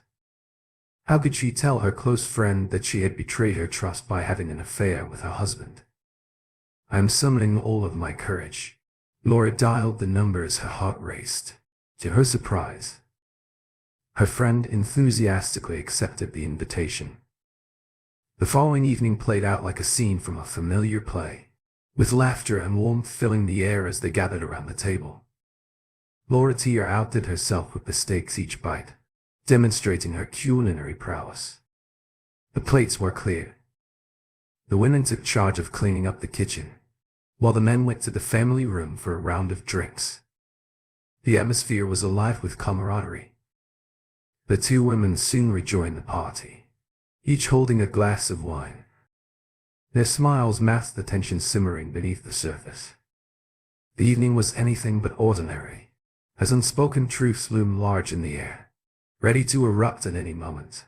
How could she tell her close friend that she had betrayed her trust by having an affair with her husband? I am summoning all of my courage. Laura dialed the number as her heart raced. To her surprise, her friend enthusiastically accepted the invitation. The following evening played out like a scene from a familiar play, with laughter and warmth filling the air as they gathered around the table. Laura Tier outdid herself with the steaks each bite, demonstrating her culinary prowess. The plates were cleared. The women took charge of cleaning up the kitchen, while the men went to the family room for a round of drinks. The atmosphere was alive with camaraderie. The two women soon rejoined the party, each holding a glass of wine. Their smiles masked the tension simmering beneath the surface. The evening was anything but ordinary, as unspoken truths loomed large in the air, ready to erupt at any moment.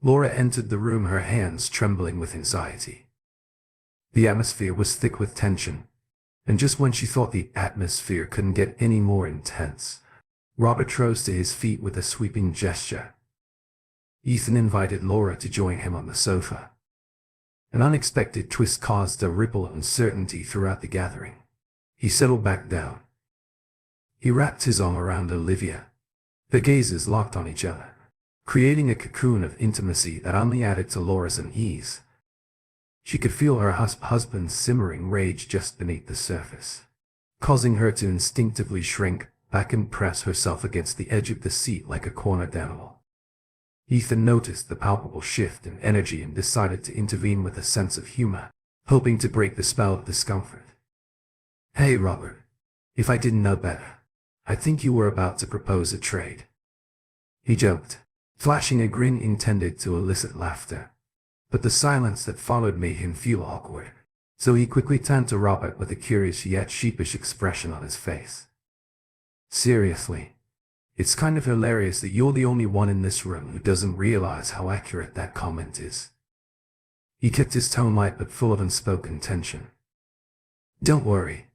Laura entered the room, her hands trembling with anxiety. The atmosphere was thick with tension, and just when she thought the atmosphere couldn't get any more intense, Robert rose to his feet with a sweeping gesture. Ethan invited Laura to join him on the sofa. An unexpected twist caused a ripple of uncertainty throughout the gathering. He settled back down. He wrapped his arm around Olivia. Their gazes locked on each other, creating a cocoon of intimacy that only added to Laura's unease. She could feel her husband's simmering rage just beneath the surface, causing her to instinctively shrink back and press herself against the edge of the seat like a cornered animal. Ethan noticed the palpable shift in energy and decided to intervene with a sense of humor, hoping to break the spell of discomfort. "Hey, Robert. If I didn't know better, I think you were about to propose a trade," he joked, flashing a grin intended to elicit laughter. But the silence that followed made him feel awkward, so he quickly turned to Robert with a curious yet sheepish expression on his face. "Seriously, it's kind of hilarious that you're the only one in this room who doesn't realize how accurate that comment is." He kept his tone light but full of unspoken tension. "Don't worry.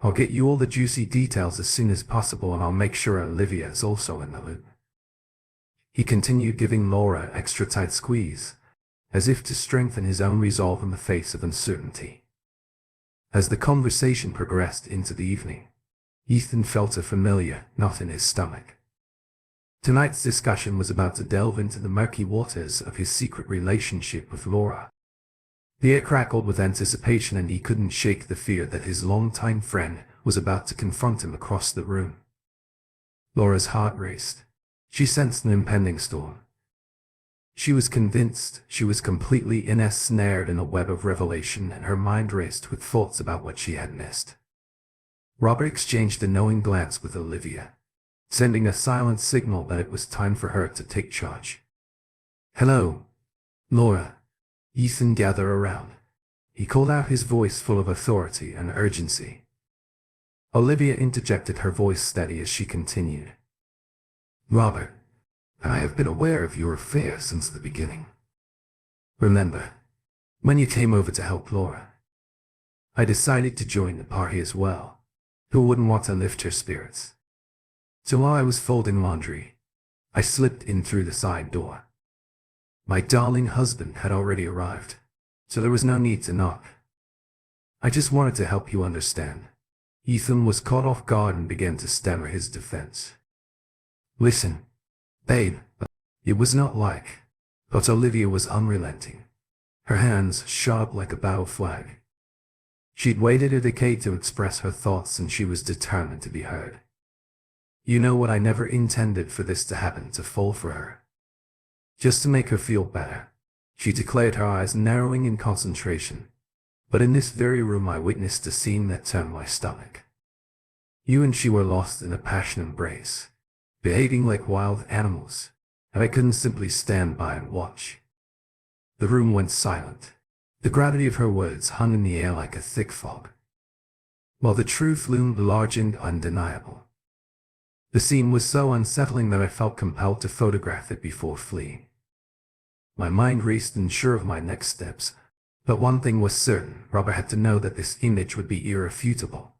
I'll get you all the juicy details as soon as possible, and I'll make sure Olivia is also in the loop." He continued, giving Laura an extra tight squeeze, as if to strengthen his own resolve in the face of uncertainty. As the conversation progressed into the evening, Ethan felt a familiar knot in his stomach. Tonight's discussion was about to delve into the murky waters of his secret relationship with Laura. The air crackled with anticipation, and he couldn't shake the fear that his longtime friend was about to confront him across the room. Laura's heart raced. She sensed an impending storm. She was convinced she was completely ensnared in a web of revelation, and her mind raced with thoughts about what she had missed. Robert exchanged a knowing glance with Olivia, sending a silent signal that it was time for her to take charge. "Hello, Laura." Ethan gathered around. He called out, his voice full of authority and urgency. Olivia interjected, her voice steady as she continued. "Robert, I have been aware of your affair since the beginning. Remember, when you came over to help Laura? I decided to join the party as well. Who wouldn't want to lift her spirits? So while I was folding laundry, I slipped in through the side door. My darling husband had already arrived, so there was no need to knock. I just wanted to help you understand." Ethan was caught off guard and began to stammer his defense. "Listen, babe, it was not like..." But Olivia was unrelenting, her hands sharp like a battle flag. She'd waited a decade to express her thoughts, and she was determined to be heard. "You know what, I never intended for this to happen, to fall for her. Just to make her feel better," she declared, her eyes narrowing in concentration. "But in this very room I witnessed a scene that turned my stomach. You and she were lost in a passionate embrace, behaving like wild animals, and I couldn't simply stand by and watch." The room went silent. The gravity of her words hung in the air like a thick fog, while the truth loomed large and undeniable. The scene was so unsettling that I felt compelled to photograph it before fleeing. My mind raced, unsure of my next steps, but one thing was certain: Robert had to know that this image would be irrefutable.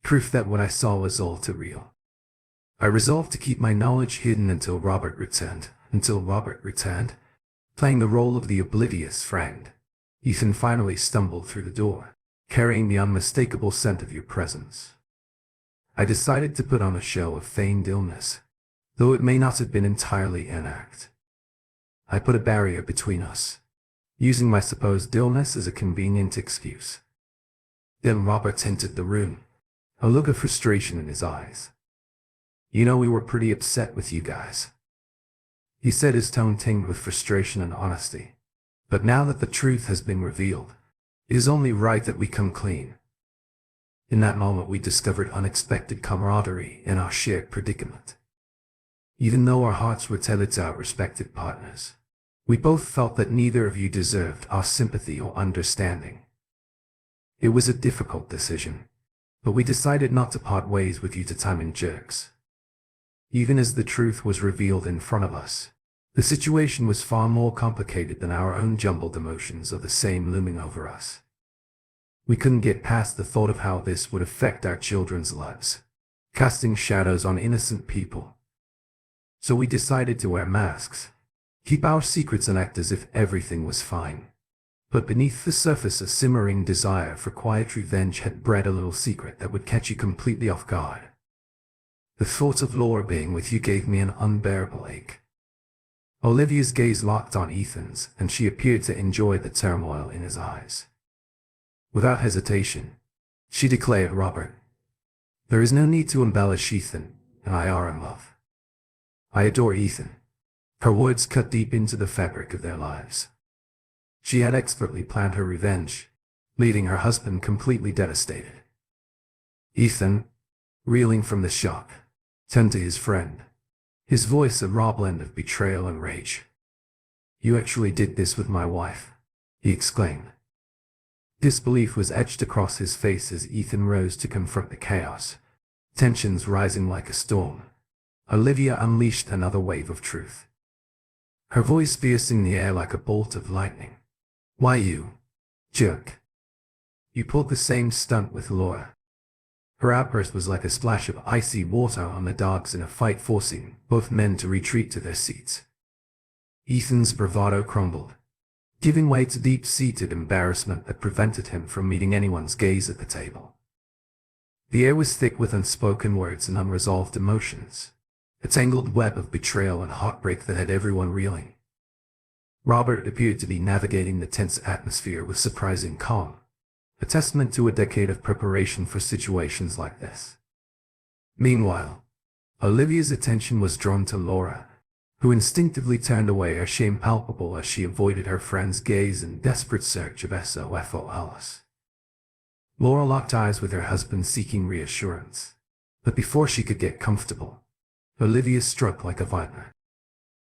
Proof that what I saw was all too real. I resolved to keep my knowledge hidden until Robert returned. Playing the role of the oblivious friend, Ethan finally stumbled through the door, carrying the unmistakable scent of your presence. I decided to put on a show of feigned illness, though it may not have been entirely an act. I put a barrier between us, using my supposed illness as a convenient excuse. Then Robert entered the room, a look of frustration in his eyes. "You know, we were pretty upset with you guys," he said, his tone tinged with frustration and honesty. "But now that the truth has been revealed, it is only right that we come clean." In that moment we discovered unexpected camaraderie in our shared predicament. Even though our hearts were tethered to our respective partners, we both felt that neither of you deserved our sympathy or understanding. It was a difficult decision, but we decided not to part ways with you to time and jerks. Even as the truth was revealed in front of us, the situation was far more complicated than our own jumbled emotions of the same looming over us. We couldn't get past the thought of how this would affect our children's lives, casting shadows on innocent people. So we decided to wear masks, keep our secrets, and act as if everything was fine. But beneath the surface, a simmering desire for quiet revenge had bred a little secret that would catch you completely off guard. The thought of Laura being with you gave me an unbearable ache. Olivia's gaze locked on Ethan's, and she appeared to enjoy the turmoil in his eyes. Without hesitation, she declared, "Robert, there is no need to embellish. Ethan and I are in love. I adore Ethan." Her words cut deep into the fabric of their lives. She had expertly planned her revenge, leaving her husband completely devastated. Ethan, reeling from the shock, turned to his friend, his voice a raw blend of betrayal and rage. "You actually did this with my wife," he exclaimed. Disbelief was etched across his face as Ethan rose to confront the chaos, tensions rising like a storm. Olivia unleashed another wave of truth, her voice piercing the air like a bolt of lightning. "Why, you jerk. You pulled the same stunt with Laura." Her outburst was like a splash of icy water on the dogs in a fight, forcing both men to retreat to their seats. Ethan's bravado crumbled, giving way to deep-seated embarrassment that prevented him from meeting anyone's gaze at the table. The air was thick with unspoken words and unresolved emotions, a tangled web of betrayal and heartbreak that had everyone reeling. Robert appeared to be navigating the tense atmosphere with surprising calm, a testament to a decade of preparation for situations like this. Meanwhile, Olivia's attention was drawn to Laura, who instinctively turned away, her shame palpable as she avoided her friend's gaze in desperate search of SOS. Laura locked eyes with her husband, seeking reassurance. But before she could get comfortable, Olivia struck like a viper.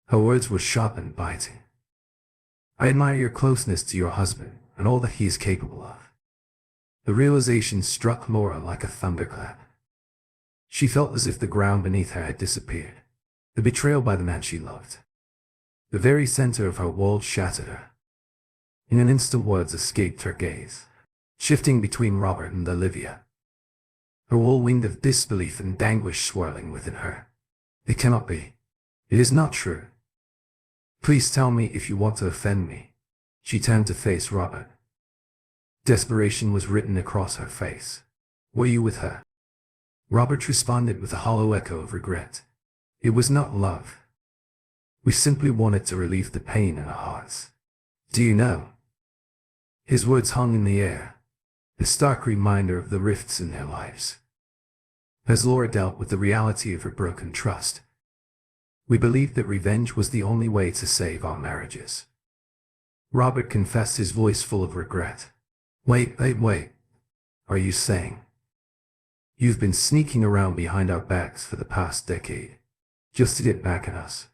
Her words were sharp and biting. "I admire your closeness to your husband and all that he is capable of." The realization struck Laura like a thunderclap. She felt as if the ground beneath her had disappeared. The betrayal by the man she loved, the very center of her world, shattered her. In an instant, words escaped her gaze, shifting between Robert and Olivia, her whirlwind of disbelief and anguish swirling within her. "It cannot be. It is not true. Please tell me if you want to offend me." She turned to face Robert. Desperation was written across her face. "Were you with her?" Robert responded with a hollow echo of regret. "It was not love. We simply wanted to relieve the pain in our hearts. Do you know?" His words hung in the air, a stark reminder of the rifts in their lives. As Laura dealt with the reality of her broken trust, "We believed that revenge was the only way to save our marriages." Robert confessed, his voice full of regret. Wait. Are you saying you've been sneaking around behind our backs for the past decade, just to get back at us?"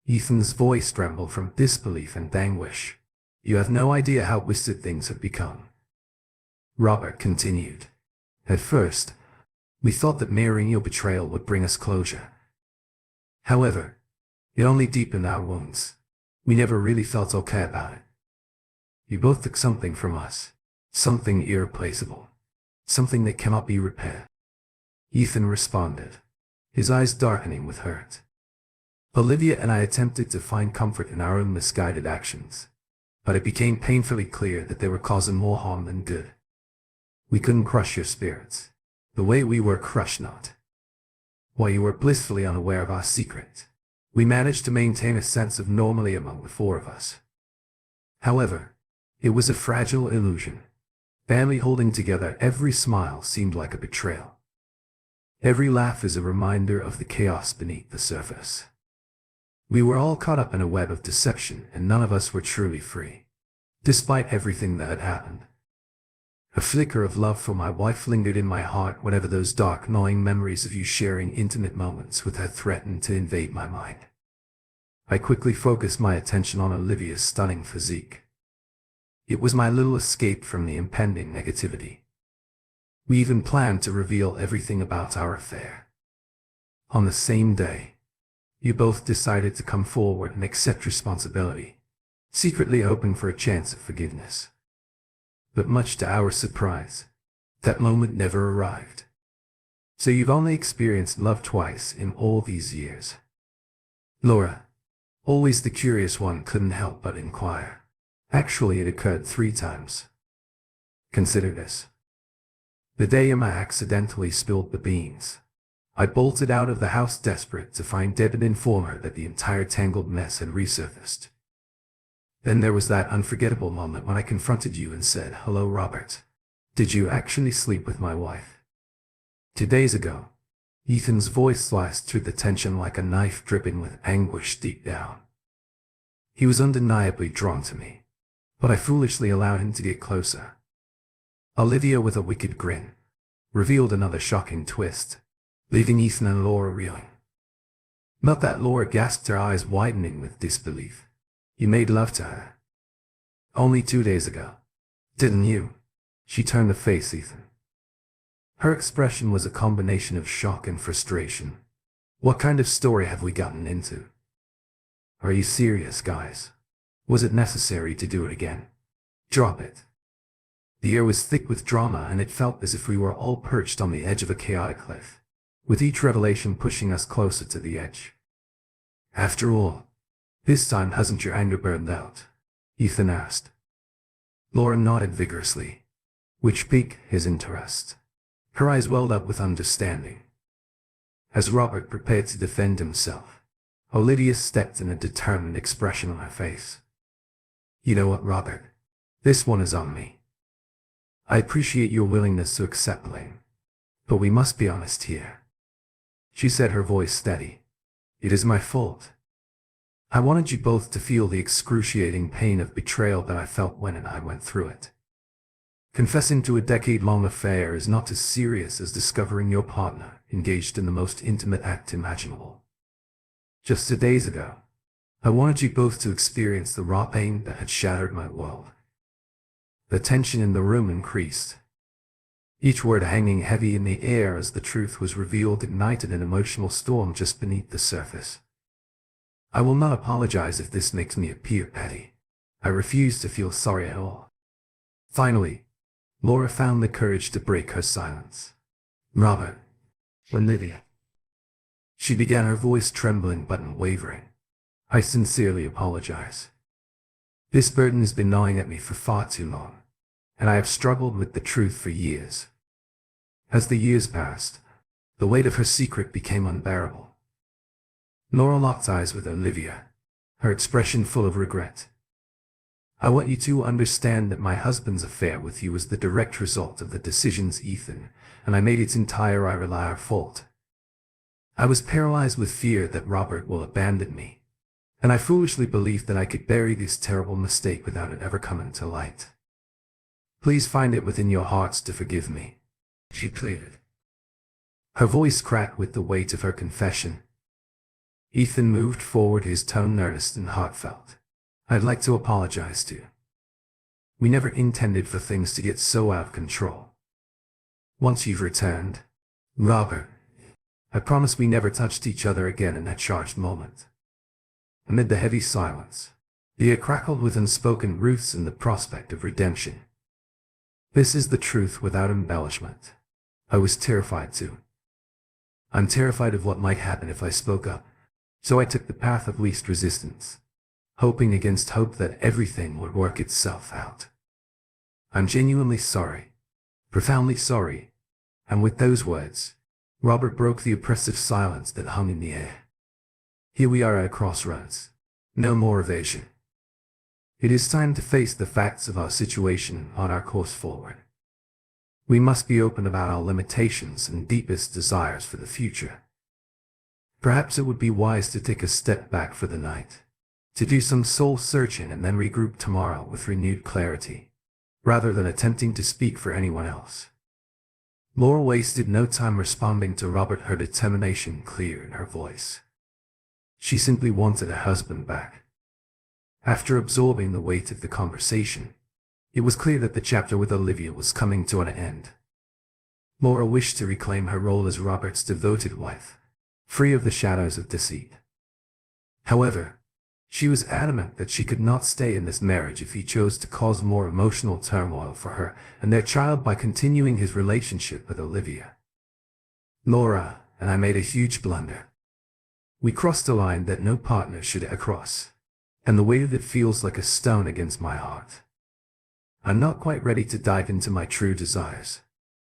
Ethan's voice trembled from disbelief and anguish. "You have no idea how twisted things have become." Robert continued. "At first, we thought that mirroring your betrayal would bring us closure. However, it only deepened our wounds. We never really felt okay about it. You both took something from us, something irreplaceable, something that cannot be repaired." Ethan responded, his eyes darkening with hurt. "Olivia and I attempted to find comfort in our own misguided actions, but it became painfully clear that they were causing more harm than good. We couldn't crush your spirits, the way we were crushed not. While you were blissfully unaware of our secret, we managed to maintain a sense of normality among the four of us. However, it was a fragile illusion. Family holding together, every smile seemed like a betrayal. Every laugh is a reminder of the chaos beneath the surface. We were all caught up in a web of deception, and none of us were truly free, despite everything that had happened. A flicker of love for my wife lingered in my heart whenever those dark, gnawing memories of you sharing intimate moments with her threatened to invade my mind. I quickly focused my attention on Olivia's stunning physique. It was my little escape from the impending negativity. We even planned to reveal everything about our affair. On the same day, you both decided to come forward and accept responsibility, secretly hoping for a chance of forgiveness. But much to our surprise, that moment never arrived. So you've only experienced love twice in all these years." Laura, always the curious one, couldn't help but inquire. "Actually, it occurred 3 times. Consider this. The day Emma accidentally spilled the beans. I bolted out of the house desperate to find Deb and inform her that the entire Tangled mess had resurfaced. Then there was that unforgettable moment when I confronted you and said, "Hello, Robert. Did you actually sleep with my wife?" 2 days ago, Ethan's voice sliced through the tension like a knife dripping with anguish deep down. He was undeniably drawn to me, but I foolishly allowed him to get closer. Olivia, with a wicked grin, revealed another shocking twist, leaving Ethan and Laura reeling. Not that Laura gasped, her eyes widening with disbelief. "You made love to her?" "Only 2 days ago. Didn't you?" She turned to face Ethan. Her expression was a combination of shock and frustration. "What kind of story have we gotten into? Are you serious, guys? Was it necessary to do it again? Drop it." The air was thick with drama, and it felt as if we were all perched on the edge of a chaotic cliff, with each revelation pushing us closer to the edge. "After all, this time hasn't your anger burned out?" Ethan asked. Laura nodded vigorously, which piqued his interest. Her eyes welled up with understanding. As Robert prepared to defend himself, Olivia stepped in, a determined expression on her face. "You know what, Robert? This one is on me. I appreciate your willingness to accept blame, but we must be honest here," she said, her voice steady. "It is my fault. I wanted you both to feel the excruciating pain of betrayal that I felt when I went through it. Confessing to a decade-long affair is not as serious as discovering your partner engaged in the most intimate act imaginable. Just 2 days ago, I wanted you both to experience the raw pain that had shattered my world." The tension in the room increased, each word hanging heavy in the air as the truth was revealed ignited an emotional storm just beneath the surface. "I will not apologize if this makes me appear petty. I refuse to feel sorry at all." Finally, Laura found the courage to break her silence. "Robert, Olivia," she began, her voice trembling but unwavering, "I sincerely apologize. This burden has been gnawing at me for far too long, and I have struggled with the truth for years." As the years passed, the weight of her secret became unbearable. Laura locked eyes with Olivia, her expression full of regret. "I want you to understand that my husband's affair with you was the direct result of the decisions Ethan and I made its entirely our fault. I was paralyzed with fear that Robert will abandon me, and I foolishly believed that I could bury this terrible mistake without it ever coming to light. Please find it within your hearts to forgive me," she pleaded. Her voice cracked with the weight of her confession. Ethan moved forward, his tone earnest and heartfelt. "I'd like to apologize to you. We never intended for things to get so out of control. Once you've returned, Robert, I promise we never touched each other again in that charged moment." Amid the heavy silence, the air crackled with unspoken truths and the prospect of redemption. "This is the truth without embellishment. I was terrified too. I'm terrified of what might happen if I spoke up, so I took the path of least resistance, hoping against hope that everything would work itself out. I'm genuinely sorry, profoundly sorry." And with those words, Robert broke the oppressive silence that hung in the air. "Here we are at a crossroads. No more evasion. It is time to face the facts of our situation on our course forward. We must be open about our limitations and deepest desires for the future. Perhaps it would be wise to take a step back for the night, to do some soul-searching and then regroup tomorrow with renewed clarity, rather than attempting to speak for anyone else." Laura wasted no time responding to Robert, her determination clear in her voice. She simply wanted her husband back. After absorbing the weight of the conversation, it was clear that the chapter with Olivia was coming to an end. Laura wished to reclaim her role as Robert's devoted wife, free of the shadows of deceit. However, she was adamant that she could not stay in this marriage if he chose to cause more emotional turmoil for her and their child by continuing his relationship with Olivia. "Laura and I made a huge blunder. We crossed a line that no partner should ever cross, and the weight of it feels like a stone against my heart. I'm not quite ready to dive into my true desires,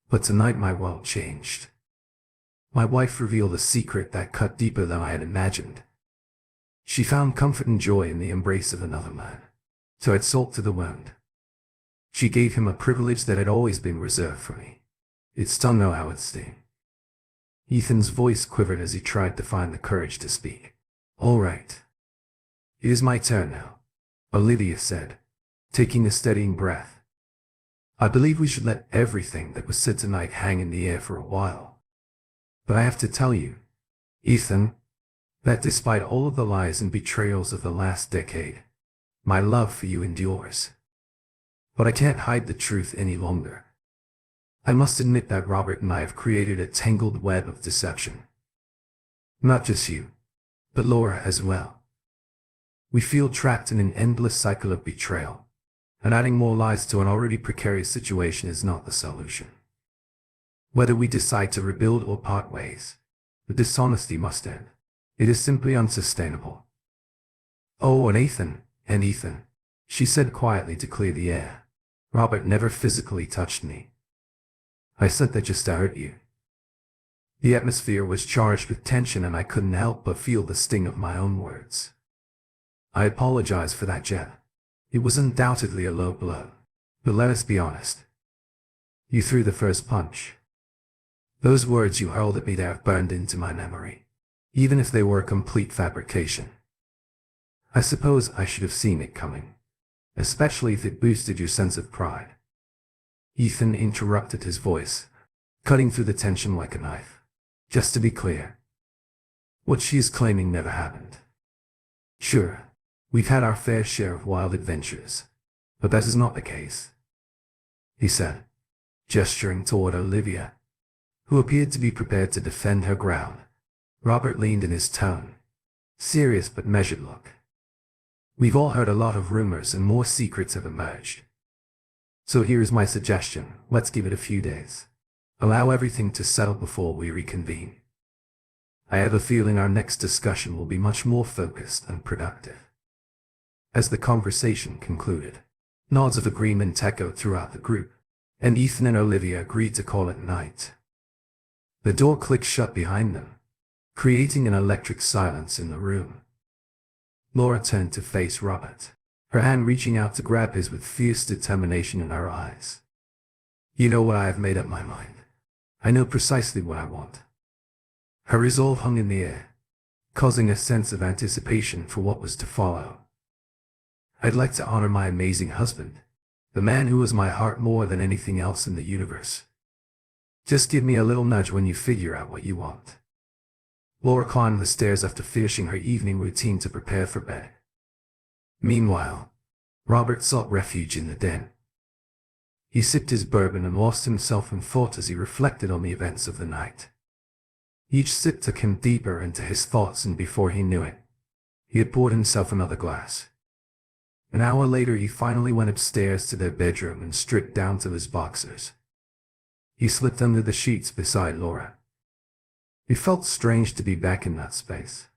but tonight my world changed. My wife revealed a secret that cut deeper than I had imagined. She found comfort and joy in the embrace of another man, to add salt to the wound. She gave him a privilege that had always been reserved for me. It stung no how it sting. Ethan's voice quivered as he tried to find the courage to speak. All right. It is my turn now, Olivia said, taking a steadying breath. I believe we should let everything that was said tonight hang in the air for a while. But I have to tell you, Ethan, that despite all of the lies and betrayals of the last decade, my love for you endures. But I can't hide the truth any longer. I must admit that Robert and I have created a tangled web of deception. Not just you, but Laura as well. We feel trapped in an endless cycle of betrayal, and adding more lies to an already precarious situation is not the solution. Whether we decide to rebuild or part ways, the dishonesty must end. It is simply unsustainable. Oh, and Ethan, she said quietly to clear the air. Robert never physically touched me. I said that just to hurt you. The atmosphere was charged with tension and I couldn't help but feel the sting of my own words. I apologize for that, Jen. It was undoubtedly a low blow. But let us be honest. You threw the first punch. Those words you hurled at me there have burned into my memory, even if they were a complete fabrication. I suppose I should have seen it coming, especially if it boosted your sense of pride. Ethan interrupted, his voice cutting through the tension like a knife. Just to be clear, what she is claiming never happened. Sure, we've had our fair share of wild adventures, but that is not the case, he said, gesturing toward Olivia, who appeared to be prepared to defend her ground. Robert leaned in his tone, serious but measured look. We've all heard a lot of rumors and more secrets have emerged. So here's my suggestion, let's give it a few days. Allow everything to settle before we reconvene. I have a feeling our next discussion will be much more focused and productive. As the conversation concluded, nods of agreement echoed throughout the group, and Ethan and Olivia agreed to call it night. The door clicked shut behind them, creating an electric silence in the room. Laura turned to face Robert, her hand reaching out to grab his with fierce determination in her eyes. You know what, I have made up my mind. I know precisely what I want. Her resolve hung in the air, causing a sense of anticipation for what was to follow. I'd like to honor my amazing husband, the man who was my heart more than anything else in the universe. Just give me a little nudge when you figure out what you want. Laura climbed the stairs after finishing her evening routine to prepare for bed. Meanwhile, Robert sought refuge in the den. He sipped his bourbon and lost himself in thought as he reflected on the events of the night. Each sip took him deeper into his thoughts, and before he knew it, he had poured himself another glass. An hour later, he finally went upstairs to their bedroom and stripped down to his boxers. He slipped under the sheets beside Laura. It felt strange to be back in that space,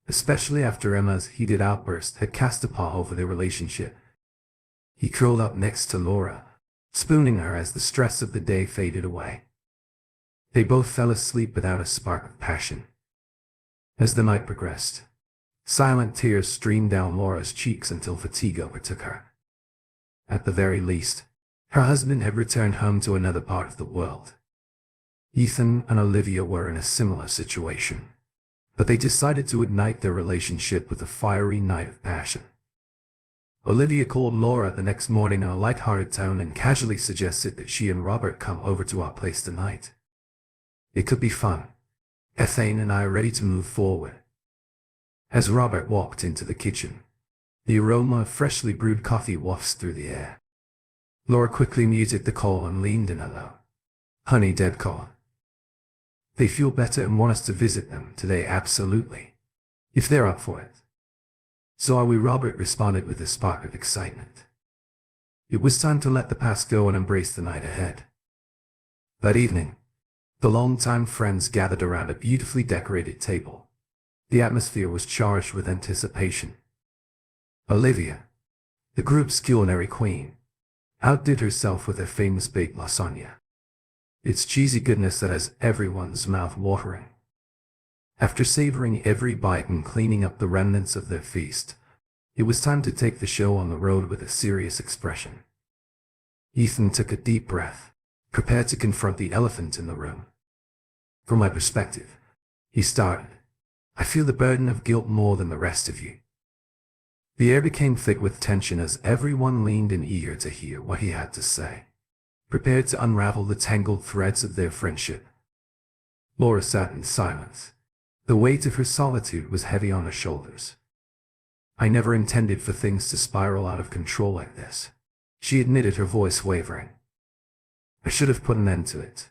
especially after Emma's heated outburst had cast a pall over their relationship. He curled up next to Laura, spooning her as the stress of the day faded away. They both fell asleep without a spark of passion. As the night progressed, silent tears streamed down Laura's cheeks until fatigue overtook her. At the very least, her husband had returned home to another part of the world. Ethan and Olivia were in a similar situation, but they decided to ignite their relationship with a fiery night of passion. Olivia called Laura the next morning in a light-hearted tone and casually suggested that she and Robert come over to our place tonight. It could be fun. Ethane and I are ready to move forward. As Robert walked into the kitchen, the aroma of freshly brewed coffee wafts through the air. Laura quickly muted the call and leaned in a low, honey dead call. They feel better and want us to visit them today, absolutely, if they're up for it. So are we, Robert responded with a spark of excitement. It was time to let the past go and embrace the night ahead. That evening, the longtime friends gathered around a beautifully decorated table. The atmosphere was charged with anticipation. Olivia, the group's culinary queen, outdid herself with her famous baked lasagna. It's cheesy goodness that has everyone's mouth watering. After savoring every bite and cleaning up the remnants of their feast, it was time to take the show on the road with a serious expression. Ethan took a deep breath, prepared to confront the elephant in the room. From my perspective, he started, I feel the burden of guilt more than the rest of you. The air became thick with tension as everyone leaned in eager to hear what he had to say, prepared to unravel the tangled threads of their friendship. Laura sat in silence. The weight of her solitude was heavy on her shoulders. I never intended for things to spiral out of control like this, she admitted, her voice wavering. I should have put an end to it,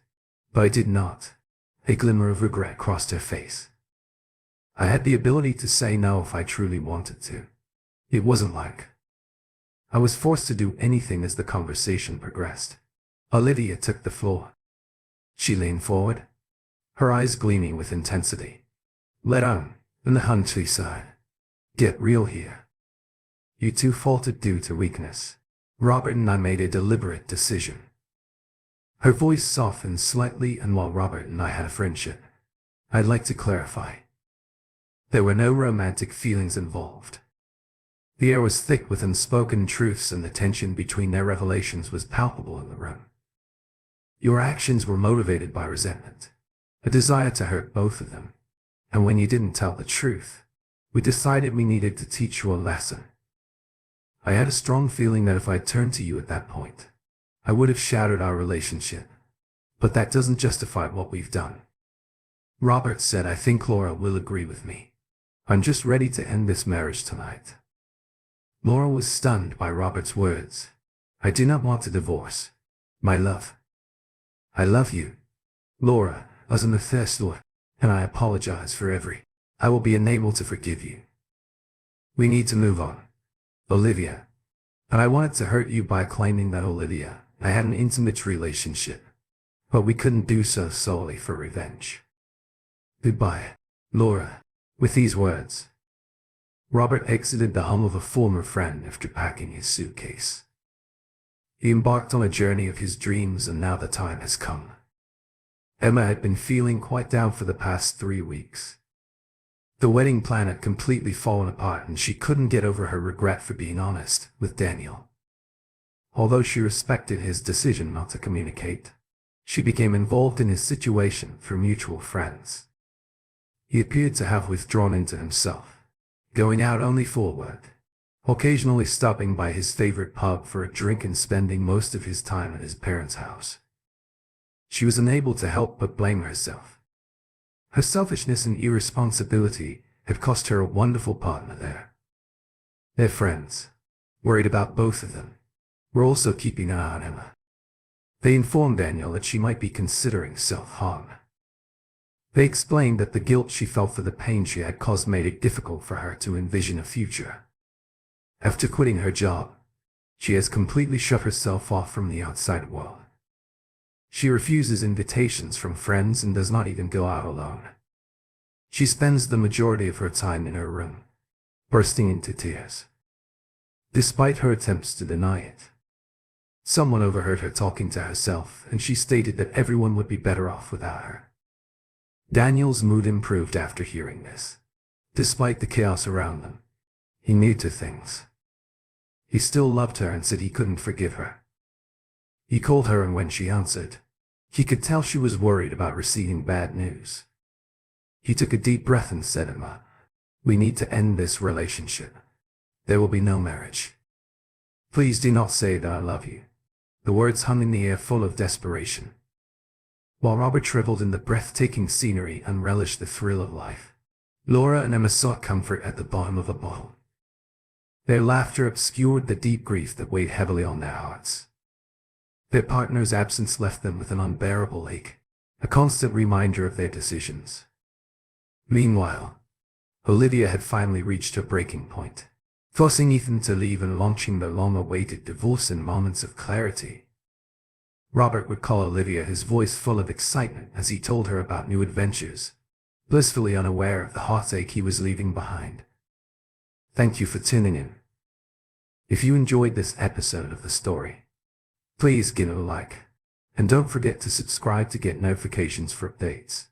but I did not. A glimmer of regret crossed her face. I had the ability to say no if I truly wanted to. It wasn't like I was forced to do anything as the conversation progressed. Olivia took the floor. She leaned forward, her eyes gleaming with intensity. Let on, in the countryside. Get real here. You two faltered due to weakness. Robert and I made a deliberate decision. Her voice softened slightly, and while Robert and I had a friendship, I'd like to clarify. There were no romantic feelings involved. The air was thick with unspoken truths, and the tension between their revelations was palpable in the room. Your actions were motivated by resentment, a desire to hurt both of them, and when you didn't tell the truth, we decided we needed to teach you a lesson. I had a strong feeling that if I turned to you at that point, I would have shattered our relationship, but that doesn't justify what we've done. Robert said, I think Laura will agree with me. I'm just ready to end this marriage tonight. Laura was stunned by Robert's words. I do not want a divorce, my love. I love you, Laura, as an Eavesdropping, and I apologize for every. I will be unable to forgive you. We need to move on, Olivia. And I wanted to hurt you by claiming that, Olivia, I had an intimate relationship, but we couldn't do so solely for revenge. Goodbye, Laura. With these words, Robert exited the home of a former friend after packing his suitcase. He embarked on a journey of his dreams, and now the time has come. Emma had been feeling quite down for the past 3 weeks. The wedding plan had completely fallen apart, and she couldn't get over her regret for being honest with Daniel. Although she respected his decision not to communicate, she became involved in his situation through mutual friends. He appeared to have withdrawn into himself, going out only for work, occasionally stopping by his favorite pub for a drink and spending most of his time at his parents' house. She was unable to help but blame herself. Her selfishness and irresponsibility had cost her a wonderful partner there. Their friends, worried about both of them, were also keeping an eye on Emma. They informed Daniel that she might be considering self-harm. They explained that the guilt she felt for the pain she had caused made it difficult for her to envision a future. After quitting her job, she has completely shut herself off from the outside world. She refuses invitations from friends and does not even go out alone. She spends the majority of her time in her room, bursting into tears. Despite her attempts to deny it, someone overheard her talking to herself, and she stated that everyone would be better off without her. Daniel's mood improved after hearing this. Despite the chaos around them, he knew two things. He still loved her and said he couldn't forgive her. He called her, and when she answered, he could tell she was worried about receiving bad news. He took a deep breath and said, Emma, we need to end this relationship. There will be no marriage. Please do not say that I love you. The words hung in the air, full of desperation. While Robert reveled in the breathtaking scenery and relished the thrill of life, Laura and Emma sought comfort at the bottom of a bottle. Their laughter obscured the deep grief that weighed heavily on their hearts. Their partner's absence left them with an unbearable ache, a constant reminder of their decisions. Meanwhile, Olivia had finally reached her breaking point, forcing Ethan to leave and launching the long-awaited divorce in moments of clarity. Robert would call Olivia, his voice full of excitement as he told her about new adventures, blissfully unaware of the heartache he was leaving behind. Thank you for tuning in. If you enjoyed this episode of the story, please give it a like And don't forget to subscribe to get notifications for updates.